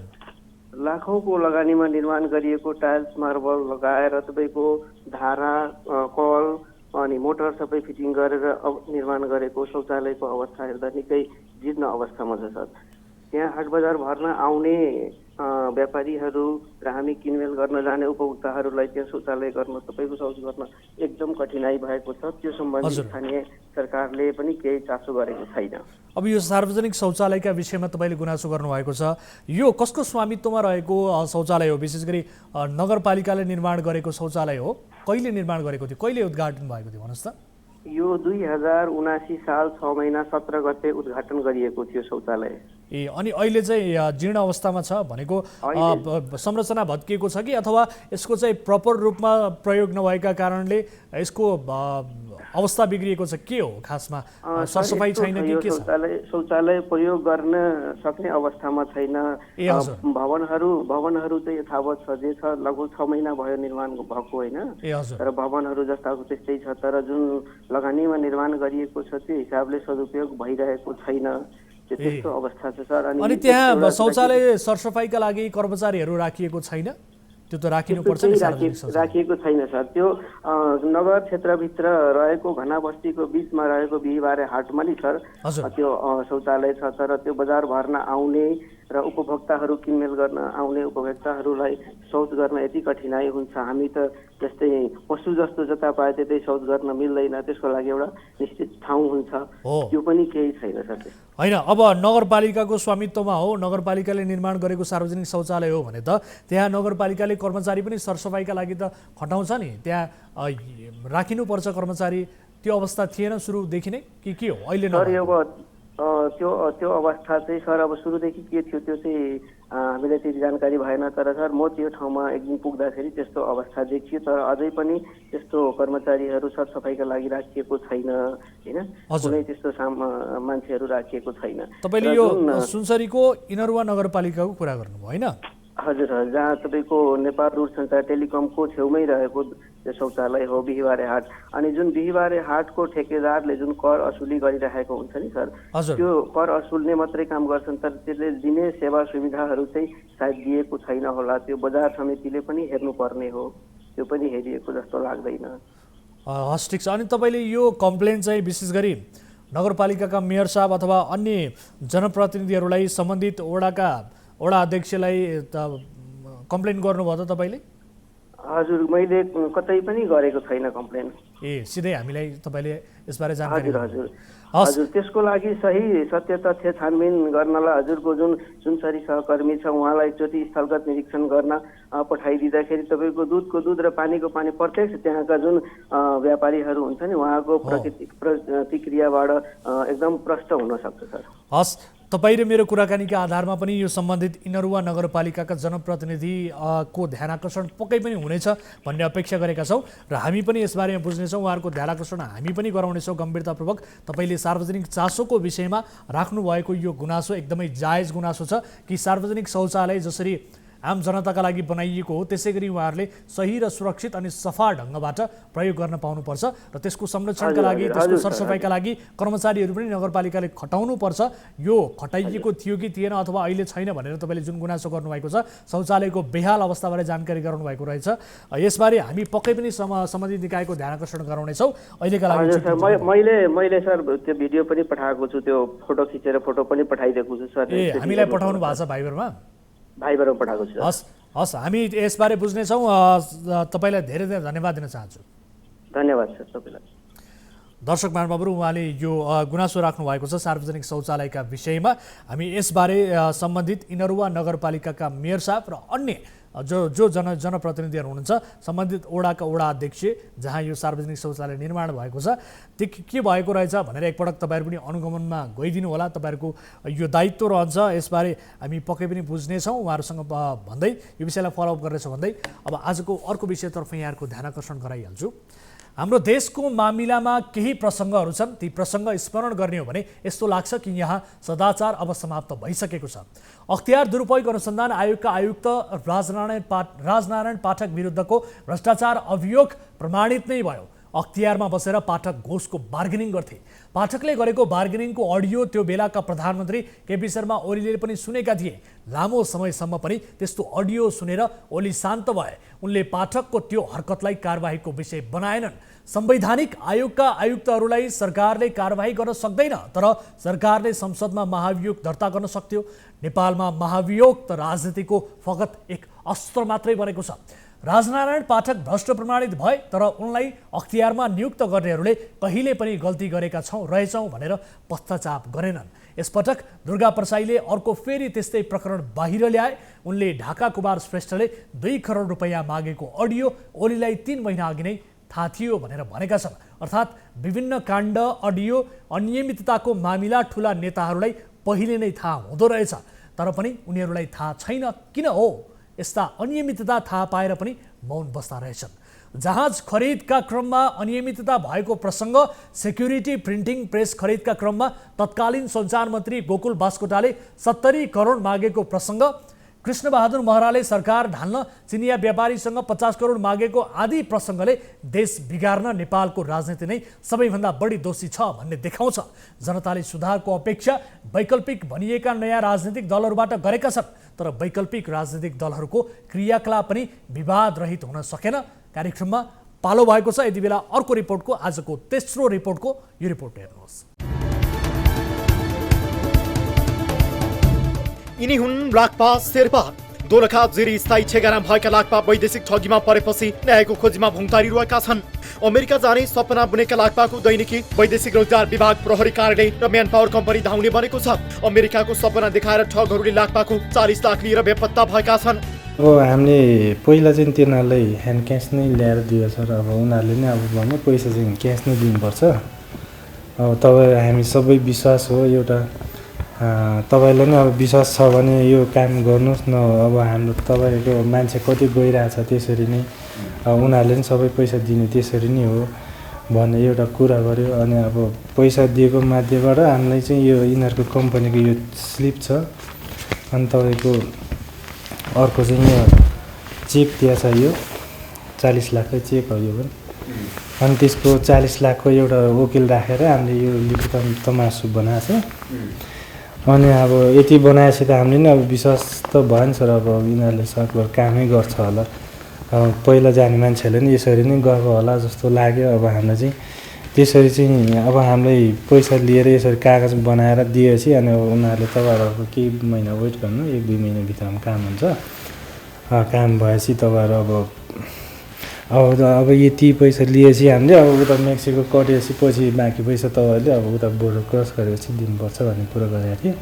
लाखौँको लगानीमा निर्माण गरिएको टाइल्स मार्बल लगाएर तपाईँको धारा कल अनि मोटर सबै फिटिङ गरेर निर्माण गरेको शौचालयको अवस्था हेर्दा निकै जीर्ण अवस्थामा छ सर। यहाँ हाट बजार भर्न आउने व्यापारीहरू र हामी किनमेल गर्न जाने उपभोक्ताहरूलाई त्यहाँ शौचालय गर्न, सबैको शौच गर्न एकदम कठिनाई भएको छ। त्यो सम्बन्धी स्थानीय सरकारले पनि केही चासो गरेको छैन। अब यो सार्वजनिक शौचालयका विषयमा तपाईँले गुनासो गर्नुभएको छ, यो कसको स्वामित्वमा रहेको शौचालय हो? विशेष गरी नगरपालिकाले निर्माण गरेको शौचालय हो? कहिले निर्माण गरेको थियो, कहिले उद्घाटन भएको थियो भन्नुहोस् त? यो 2079 साल 6 महिना 17 गते उद्घाटन गरिएको थियो शौचालय। ए, अनि अहिले चाहिँ जीर्ण अवस्थामा छ भनेको संरचना भत्किएको छ कि अथवा यसको चाहिँ प्रपर रूपमा प्रयोग नभएका कारणले यसको अवस्था बिग्रिएको छ? के हो खासमा? सरसफाई छैन कि के छ? शौचालय प्रयोग गर्न सक्ने अवस्थामा छैन। भवनहरू चाहिँ यथावत छ, जे छ लगभग 6 महिना भयो निर्माण भएको। होइन, तर भवनहरू जस्ताको त्यस्तै छ, तर जुन लगानीमा निर्माण गरिएको छ त्यो हिसाबले सदुपयोग भइरहेको छैन। त्यस्तो अवस्था छ सर। अनि त्यहाँ शौचालय सरसफाइका लागि कर्मचारीहरू राखिएको छैन? त्यो त राखिनुपर्छ नि। राखिएको छैन सर। त्यो नगर क्षेत्रभित्र रहेको घना बस्तीको बिचमा रहेको बिहिबारे हाटमा नि सर त्यो शौचालय छ, तर त्यो बजार भर्न आउने र उपभोक्ताहरू किनमेल गर्न आउने उपभोक्ताहरूलाई शौच गर्न यति कठिनाई हुन्छ। हामी त जस्तै पशु जस्तो जता पाए त्यतै शौच गर्न मिल्दैन, त्यसको लागि एउटा निश्चित ठाउँ हुन्छ, त्यो पनि केही छैन सर। होइन, अब नगरपालिकाको स्वामित्वमा हो, नगरपालिकाले निर्माण गरेको सार्वजनिक शौचालय हो भने त त्यहाँ नगरपालिकाले कर्मचारी पनि सरसफाइका लागि त खटाउँछ नि, त्यहाँ राखिनुपर्छ कर्मचारी। त्यो अवस्था थिएन सुरुदेखि नै कि के हो अहिले? त्यो अवस्था चाहिँ सर अब सुरुदेखि के थियो त्यो चाहिँ हामीलाई त्यति जानकारी भएन, तर सर म त्यो ठाउँमा एक दिन पुग्दाखेरि त्यस्तो अवस्था देखियो, तर अझै पनि त्यस्तो कर्मचारीहरू सरसफाइका लागि राखिएको छैन। होइन, कुनै त्यस्तो मान्छेहरू राखिएको छैन। तपाईँले यो सुनसरीको इनरवा नगरपालिकाको कुरा गर्नुभयो होइन? हजुर, जहाँ तपाईँको नेपाल दूरसञ्चार टेलिकमको छेउमै रहेको त्यो शौचालय हो बिहिबारे हाट। अनि जुन बिहिबारे हाटको ठेकेदारले जुन कर असुली गरिरहेको हुन्छ नि सर, त्यो कर असुल्ने मात्रै काम गर्छन्, तर त्यसले दिने सेवा सुविधाहरू चाहिँ सायद दिएको छैन होला। त्यो बजार समितिले पनि हेर्नुपर्ने हो, त्यो पनि हेरिएको जस्तो लाग्दैन। हस्, ठिक छ। अनि तपाईँले यो कम्प्लेन चाहिँ विशेष गरी नगरपालिकाका मेयर साहब अथवा अन्य जनप्रतिनिधिहरूलाई सम्बन्धित वडा अध्यक्षलाई कम्प्लेन गर्नुभयो त तपाईँले? हजुर, मैले कतै पनि गरेको छैन कम्प्लेन। ए, सिधै हामीलाई तपाईँले यसबारे जानकारी? हजुर हजुर। हजुर त्यसको लागि सही सत्य तथ्य छानबिन गर्नलाई हजुरको जुन सुनसरी सहकर्मी छ उहाँलाई एकचोटि स्थलगत निरीक्षण गर्न पठाइदिँदाखेरि तपाईँको दुधको दुध र पानीको पानी प्रत्यक्ष त्यहाँका जुन व्यापारीहरू हुन्छ नि उहाँको प्रतिक्रियाबाट एकदम प्रष्ट हुन सक्छ सर। हस्, तपाईँ र मेरो कुराकानीका आधारमा पनि यो सम्बन्धित इनरुवा नगरपालिकाका जनप्रतिनिधि को ध्यान आकर्षण पक्कै पनि हुनेछ भन्ने अपेक्षा गरेका छौँ र हामी पनि यसबारेमा बुझ्नेछौँ। उहाँहरूको ध्यान आकर्षण हामी पनि गराउनेछौँ गम्भीरतापूर्वक। तपाईँले सार्वजनिक चासोको विषयमा राख्नुभएको यो गुनासो एकदमै जायज गुनासो छ कि सार्वजनिक शौचालय जसरी आम जनताका लागि बनाइएको हो त्यसै गरी उहाँहरूले सही र सुरक्षित अनि सफा ढङ्गबाट प्रयोग गर्न पाउनुपर्छ र त्यसको संरक्षणका लागि त्यसको सरसफाइका लागि कर्मचारीहरू पनि नगरपालिकाले खटाउनुपर्छ। यो खटाइएको थियो कि थिएन अथवा अहिले छैन भनेर तपाईँले जुन गुनासो गर्नुभएको छ शौचालयको बेहाल अवस्थाबारे जानकारी गराउनु भएको रहेछ। यसबारे हामी पक्कै पनि सम्बन्धित निकायको ध्यान आकर्षण गराउनेछौँ। अहिलेका लागि मैले सर त्यो भिडियो पनि पठाएको छु, त्यो फोटो खिचेर फोटो पनि पठाइदिएको छु सर। हामीलाई पठाउनु भएको छ भाइबरमा पठाएको छु। हस्, हामी यसबारे बुझ्नेछौँ। तपाईँलाई धेरै धेरै धन्यवाद दिन चाहन्छु। धन्यवाद सर तपाईँलाई। दर्शक महानुभावहरू, उहाँले यो गुनासो राख्नु भएको छ सार्वजनिक शौचालयका विषयमा। हामी यसबारे सम्बन्धित इनरुवा नगरपालिकाका मेयर साहब र अन्य जो जनप्रतिनिधिहरू हुनुहुन्छ, सम्बन्धित ओडाका ओडा अध्यक्ष जहाँ यो सार्वजनिक शौचालय निर्माण भएको छ त्यो के भएको रहेछ भनेर एकपटक तपाईँहरू पनि अनुगमनमा गइदिनु होला। तपाईँहरूको यो दायित्व रहन्छ। यसबारे हामी पक्कै पनि बुझ्नेछौँ उहाँहरूसँग भन्दै यो विषयलाई फलोअप गर्नेछौँ भन्दै अब आजको अर्को विषयतर्फ यहाँहरूको ध्यान आकर्षण गराइहाल्छु। हाम्रो देशको मामिलामा केही प्रसङ्गहरू छन्, ती प्रसङ्ग स्मरण गर्ने हो भने यस्तो लाग्छ कि यहाँ सदाचार अब समाप्त भइसकेको छ। अख्तियार दुरुपयोग अनुसन्धान आयोगका आयुक्त राजनारायण पाठक विरुद्धको भ्रष्टाचार अभियोग प्रमाणित नै भयो। अख्तियारमा बसेर पाठक घोषको बार्गेनिङ गर्थे। पाठकले गरेको बार्गेनिङको अडियो त्यो बेलाका प्रधानमन्त्री केपी शर्मा ओलीले पनि सुनेका थिए। लामो समयसम्म पनि त्यस्तो अडियो सुनेर ओली शान्त भए। उनले पाठकको त्यो हरकतलाई कारबाहीको विषय बनाएनन्। संवैधानिक आयोगका आयुक्तहरूलाई सरकारले कारबाही गर्न सक्दैन, तर सरकारले संसदमा महाभियोग दर्ता गर्न सक्थ्यो। नेपालमा महाभियोग त राजनीतिको फगत एक अस्त्र मात्रै बनेको छ। राजनारायण पाठक भ्रष्ट प्रमाणित भए, तर उनलाई अख्तियारमा नियुक्त गर्नेहरूले कहिले पनि गल्ती गरेका रहेछौँ भनेर पश्चाताप गरेनन्। यसपटक दुर्गा प्रसाईले अर्को फेरि त्यस्तै प्रकरण बाहिर ल्याए। उनले ढाका कुमार श्रेष्ठले 2 करोड रुपैयाँ मागेको अडियो ओलीलाई 3 महिना अघि नै थाहा थियो भनेर भनेका छन्। अर्थात् विभिन्न काण्ड अडियो अनियमितताको मामिला ठुला नेताहरूलाई पहिले नै थाहा हुँदो रहेछ, तर पनि उनीहरूलाई थाहा छैन किन हो। यस्ता अनियमितता थाहा पाएर पनि मौन बस्दा रहेछन्। जहाज खरिदका क्रममा अनियमितता भएको प्रसङ्ग, सेक्युरिटी प्रिन्टिङ प्रेस खरिदका क्रममा तत्कालीन सञ्चार मन्त्री गोकुल बास्कोटाले 70 करोड मागेको प्रसङ्ग, कृष्णबहादुर महराले सरकार ढाल्न चिनिया व्यापारीसँग 50 करोड मागेको आदि प्रसङ्गले देश बिगार्न नेपालको राजनीति नै सबैभन्दा बढी दोषी छ भन्ने देखाउँछ। जनताले सुधारको अपेक्षा वैकल्पिक भनिएका नयाँ राजनीतिक दलहरूबाट गरेका छन्, तर वैकल्पिक राजनीतिक दलहरूको क्रियाकलाप पनि विवाद रहित हुन सकेन। कार्यक्रममा पालो भएको छ यति बेला अर्को रिपोर्टको, आजको तेस्रो रिपोर्टको यो रिपोर्ट हेर्नुहोस्। यिनी हुन् लाक्पा शेर्पा। दोलखा जिरी स्थायी ठेगाना भएका लाक्पा वैदेशिक ठगीमा परेपछि न्यायको खोजीमा भुङ्तारिरहेका छन्। अमेरिका जाने सपना बुनेका लाक्पाको दैनिकी वैदेशिक रोजगार विभाग, प्रहरी कार्यालय र म्यान पावर कम्पनी धाउने बनेको छ। अमेरिकाको सपना देखाएर ठगहरूले लाक्पाको 40 लाख लिएर बेपत्ता भएका छन्। अब हामीले पहिला चाहिँ तिनीहरूलाई ह्यान्ड क्यास नै ल्याएर दियो सर। अब उनीहरूले नै अब भन्ने पैसा चाहिँ क्यास नै दिनुपर्छ। अब तपाईँ हामी सबै विश्वास हो एउटा, तपाईँलाई नै अब विश्वास छ भने यो काम गर्नुहोस् न। अब हाम्रो तपाईँको मान्छे कति गइरहेछ त्यसरी नै उनीहरूले पनि सबै पैसा दिने त्यसरी नै हो भन्ने एउटा कुरा गर्यो। अनि अब पैसा दिएको माध्यमबाट हामीलाई चाहिँ यो यिनीहरूको कम्पनीको यो स्लिप छ। अनि तपाईँको अर्को चाहिँ यो चेक दिएको छ, यो 40 लाखको चेक हो यो पनि। अनि त्यसको 40 लाखको एउटा वकिल राखेर हामीले यो लिखित तमासु बनाएको छ। अनि अब यति बनाएपछि त हामीले नि अब विश्वास त भयो नि सर। अब यिनीहरूले सकभर कामै गर्छ होला। पहिला जाने मान्छेहरूले नि यसरी नै गएको होला जस्तो लाग्यो। अब हामीलाई चाहिँ त्यसरी चाहिँ अब हामीलाई पैसा लिएर यसरी कागज बनाएर दिएपछि अनि अब उनीहरूले तपाईँहरू केही महिना वेट गर्नु, 1-2 महिनाभित्रमा काम हुन्छ। काम भएपछि तपाईँहरू अब अब यति पैसा लिएपछि हामीले अब उता मेक्सिको कटेपछि पछि बाँकी पैसा तपाईँहरूले अब उता बोर्डर क्रस गरेपछि दिनुपर्छ भन्ने कुरा गरेको थिएँ।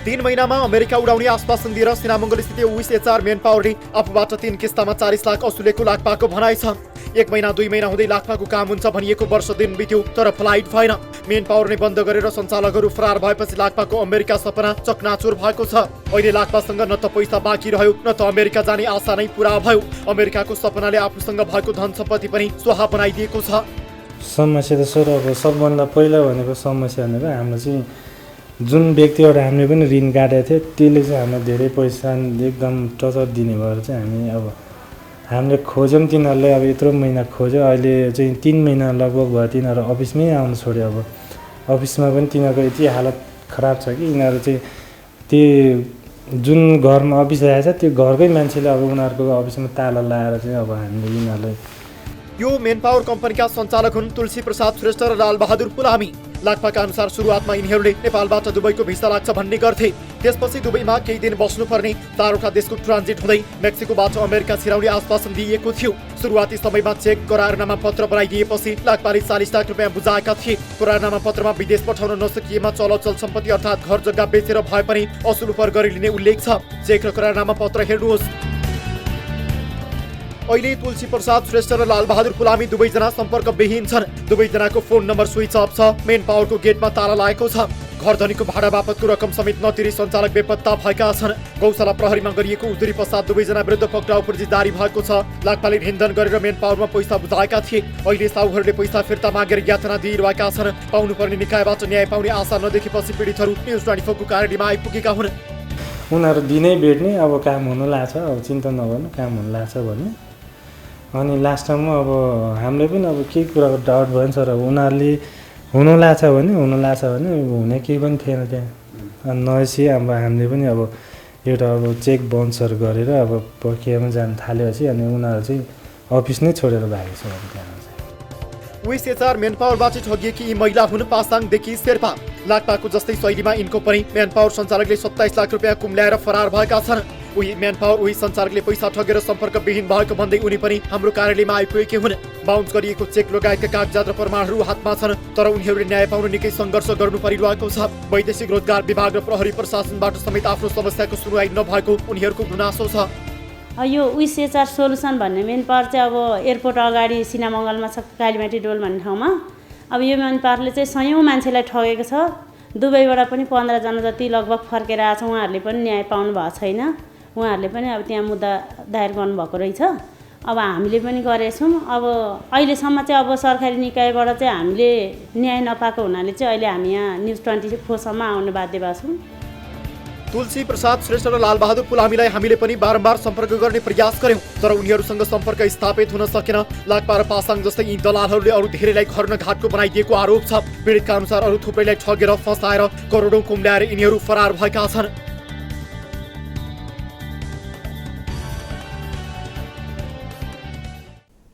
3 महिनामा अमेरिका उडाउने आश्वासन दिएर सिनामङ्गल स्थित USHR मेन पावरले आफूबाट 3 किस्तामा 40 लाख असुलेको लाक्पाको भनाइ छ। 1 महिना 2 महिना हुँदै लाक्पाको काम हुन्छ भनिएको वर्ष दिन बित्यो तर फ्लाइट भएन। मेन पावरले बन्द गरेर सञ्चालकहरू फरार भएपछि लाक्पाको अमेरिका सपना चकनाचुर भएको छ। अहिले लाक्पासँग न त पैसा बाँकी रह्यो न त अमेरिका जाने आशा नै पूरा भयो। अमेरिकाको सपनाले आफूसँग भएको धन सम्पत्ति पनि स्वाहा बनाइदिएको छ। समस्या त सर अब सबभन्दा पहिला भनेको समस्या भनेको हाम्रो चाहिँ जुन व्यक्तिबाट हामीले पनि ऋण काटेको थियो त्यसले चाहिँ हामीलाई धेरै पैसा एकदम टचर दिने भएर चाहिँ हामी अब हामीले खोज्यौँ तिनीहरूले अब यत्रो महिना खोज्यो अहिले चाहिँ 3 महिना लगभग भयो तिनीहरू अफिसमै आउनु छोड्यो। अब अफिसमा पनि तिनीहरूको यति हालत खराब छ कि यिनीहरू चाहिँ त्यो जुन घरमा अफिस आएछ त्यो घरकै मान्छेले अब उनीहरूको अफिसमा ताला लगाएर चाहिँ अब हामीले यिनीहरूलाई यो मेन पावर कम्पनीका सञ्चालक हुन् तुलसी प्रसाद श्रेष्ठ र लालबहादुर पुलामी। लाक्पाका अनुसार सुरुवातमा यिनीहरूले नेपालबाट दुबईको भिसा लाग्छ भन्ने गर्थे। त्यसपछि दुबईमा केही दिन बस्नुपर्ने 4वटा देशको ट्रान्जिट हुँदै मेक्सिकोबाट अमेरिका छिराउने आश्वासन दिइएको थियो। सुरुवाती समयमा चेक करारनामा पत्र बनाइदिएपछि लाक्पाले 40 लाख रुपियाँ बुझाएका थिए। करारनामा पत्रमा विदेश पठाउन नसकिएमा चलचल सम्पत्ति अर्थात् घर जग्गा बेचेर भए पनि असुल उपर गरिलिने उल्लेख छ। चेक र करारनामा पत्र हेर्नुहोस्। अहिले तुलसी प्रसाद श्रेष्ठ र लालबहादुर पुलामी दुवैजना सम्पर्कविहीन छन्। दुवैजनाको फोन नम्बर स्विच अफ छ। मेन पावरको गेटमा ताला लागेको छ। घर धनीको भाडा बापतको रकम समेत नतिरी सञ्चालक बेपत्ता भएका छन्। गौशाला प्रहरीमा गरिएको उजुरी पश्चात दुवैजना विरुद्ध पक्राउ पूर्जी जारी भएको छ। लाक्पाले ढिनधन गरेर मेन पावरमा पैसा बुझाएका थिए। अहिले साहुहरूले पैसा फिर्ता मागेर यातना दिइरहेका छन्। पाउनुपर्ने निकायबाट न्याय पाउने आशा नदेखेपछि पीडितहरू न्युज 24 को कार्यालयमा आइपुगेका हुन्। उनीहरू दिनै भेट्ने अब काम हुनु लाग्छ अब चिन्ता नगर्नु काम हुनु लाग्छ भन्ने अनि लास्ट टाइममा अब हामीले पनि अब केही कुराको डाउट भयो नि सर अब उनीहरूले हुनु लाग्छ भने हुने केही पनि थिएन त्यहाँ। अनि नएसी अब हामीले पनि अब एउटा अब चेक बाउन्सर गरेर अब प्रक्रियामा जान थालेपछि अनि उनीहरू चाहिँ अफिस नै छोडेर भागेको छ अब त्यहाँ चाहिँ। USHR मेन पावरबाट ठगिएकी यी महिला हुन् पासाङदेखि शेर्पा। लाक्पाको जस्तै शैलीमा यिनको पनि मेन पावर सञ्चालकले 27 लाख रुपियाँ कुम्ल्याएर फरार भएका छन्। उही मेन पावर उही सञ्चालकले पैसा ठगेर सम्पर्कविहीन भएको भन्दै उनी पनि हाम्रो कार्यालयमा आइपुगेकी हुन्। बाउन्स गरिएको चेक लगायतका कागजात र प्रमाणहरू हातमा छन् तर उनीहरूले न्याय पाउन निकै सङ्घर्ष गर्नु परिरहेको छ। वैदेशिक रोजगार विभाग र प्रहरी प्रशासनबाट समेत आफ्नो समस्याको सुनवाई नभएको उनीहरूको गुनासो छ। यो USHR सोल्युसन भन्ने मेन पावर चाहिँ अब एयरपोर्ट अगाडि सिनामङ्गलमा छ कालीमाटी डोल भन्ने ठाउँमा। अब यो मेन पावरले चाहिँ सयौँ मान्छेलाई ठगेको छ। दुबईबाट पनि 15 जना जति लगभग फर्केर आएको छ। उहाँहरूले पनि न्याय पाउनु भएको छैन। उहाँहरूले पनि अब त्यहाँ मुद्दा दायर गर्नुभएको रहेछ। अब हामीले पनि गरेछौँ। अब अहिलेसम्म चाहिँ अब सरकारी निकायबाट चाहिँ हामीले न्याय नपाएको हुनाले चाहिँ अहिले हामी यहाँ न्युज 24 सम्म आउन बाध्य भएको छौँ। तुलसी प्रसाद श्रेष्ठ र लालबहादुर पुलामीलाई हामीले पनि बारम्बार सम्पर्क गर्ने प्रयास गर्यौं तर उनीहरूसँग सम्पर्क स्थापित हुन सकेन। लाक्पा र पासाङ जस्तै यी दलालहरूले अरू धेरैलाई घर न घाटको बनाइदिएको आरोप छ। पीडितका अनुसार अरू थुप्रैलाई ठगेर फसाएर करोडौं कुम्ल्याएर यिनीहरू फरार भएका छन्।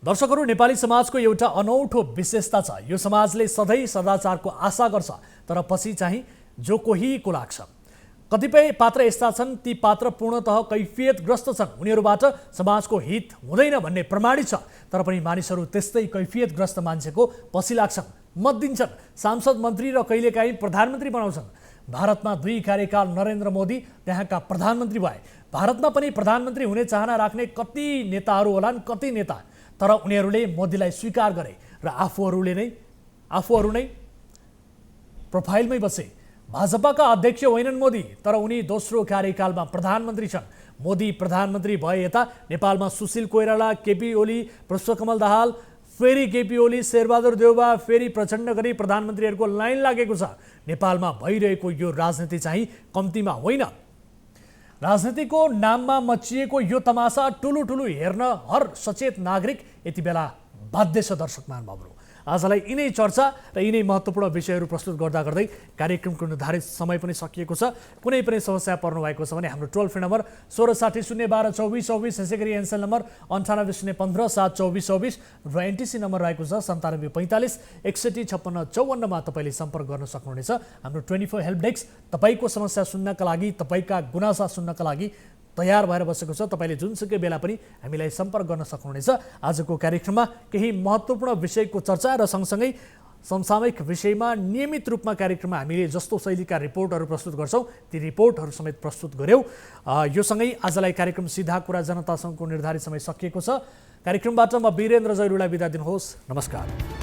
दर्शकहरू, नेपाली समाजको एउटा अनौठो विशेषता छ। यो समाजले सधैँ सदाचारको आशा गर्छ तर पछि चाहिँ जो कोहीको लाग्छ। कतिपय पात्र यस्ता छन्, ती पात्र पूर्णतः कैफियतग्रस्त छन्। उनीहरूबाट समाजको हित हुँदैन भन्ने प्रमाणित छ तर पनि मानिसहरू त्यस्तै कैफियतग्रस्त मान्छेको पछि लाग्छन्, मत दिन्छन्, सांसद, मन्त्री र कहिलेकाहीँ प्रधानमन्त्री बनाउँछन्। भारतमा 2 कार्यकाल नरेन्द्र मोदी त्यहाँका प्रधानमन्त्री भए। भारतमा पनि प्रधानमन्त्री हुने चाहना राख्ने कति नेताहरू होलान्, कति नेता, तर उनीहरूले मोदीलाई स्वीकार गरे र आफूहरू नै प्रोफाइलमै बसे। भाजपाका अध्यक्ष होइनन् मोदी तर उनी दोस्रो कार्यकालमा प्रधानमन्त्री छन्। मोदी प्रधानमन्त्री भए यता नेपालमा सुशील कोइराला, केपी ओली, पुष्पकमल दाहाल, फेरि केपी ओली, शेरबहादुर देउबा, फेरि प्रचण्ड गरी प्रधानमन्त्रीहरूको लाइन लागेको छ। नेपालमा भइरहेको यो राजनीति चाहिँ कम्तीमा होइन। राजनीतिको नाममा मचिएको यो तमासा ठुलो हेर्न हर सचेत नागरिक यति बेला बाध्य छ। दर्शक महानुभावहरू, आजलाई यिनै चर्चा र यिनै महत्त्वपूर्ण विषयहरू प्रस्तुत गर्दै कार्यक्रमको निर्धारित समय पनि सकिएको छ। कुनै पनि समस्या पर्नु भएको छ भने हाम्रो टोल फ्री नम्बर 1660 012 24 24, यसै गरी एनसेल नम्बर 98 015 7 24 24 र एनटिसी नम्बर रहेको छ 97 45 61 56 54 मा तपाईँले सम्पर्क गर्न सक्नुहुनेछ। हाम्रो 24 हेल्प डेस्क तपाईँको समस्या सुन्नका लागि, तपाईँका गुनासा सुन्नका लागि तयार भएर बसेको छ। तपाईँले जुनसुकै बेला पनि हामीलाई सम्पर्क गर्न सक्नुहुनेछ। आजको कार्यक्रममा केही महत्त्वपूर्ण विषयको चर्चा र सँगसँगै समसामयिक विषयमा नियमित रूपमा कार्यक्रममा हामीले जस्तो शैलीका रिपोर्टहरू प्रस्तुत गर्छौँ ती रिपोर्टहरू समेत प्रस्तुत गऱ्यौँ। यो सँगै आजलाई कार्यक्रम सीधा कुरा जनतासँगको निर्धारित समय सकिएको छ। कार्यक्रमबाट म वीरेन्द्र जैरूलाई बिदा दिनुहोस्। नमस्कार।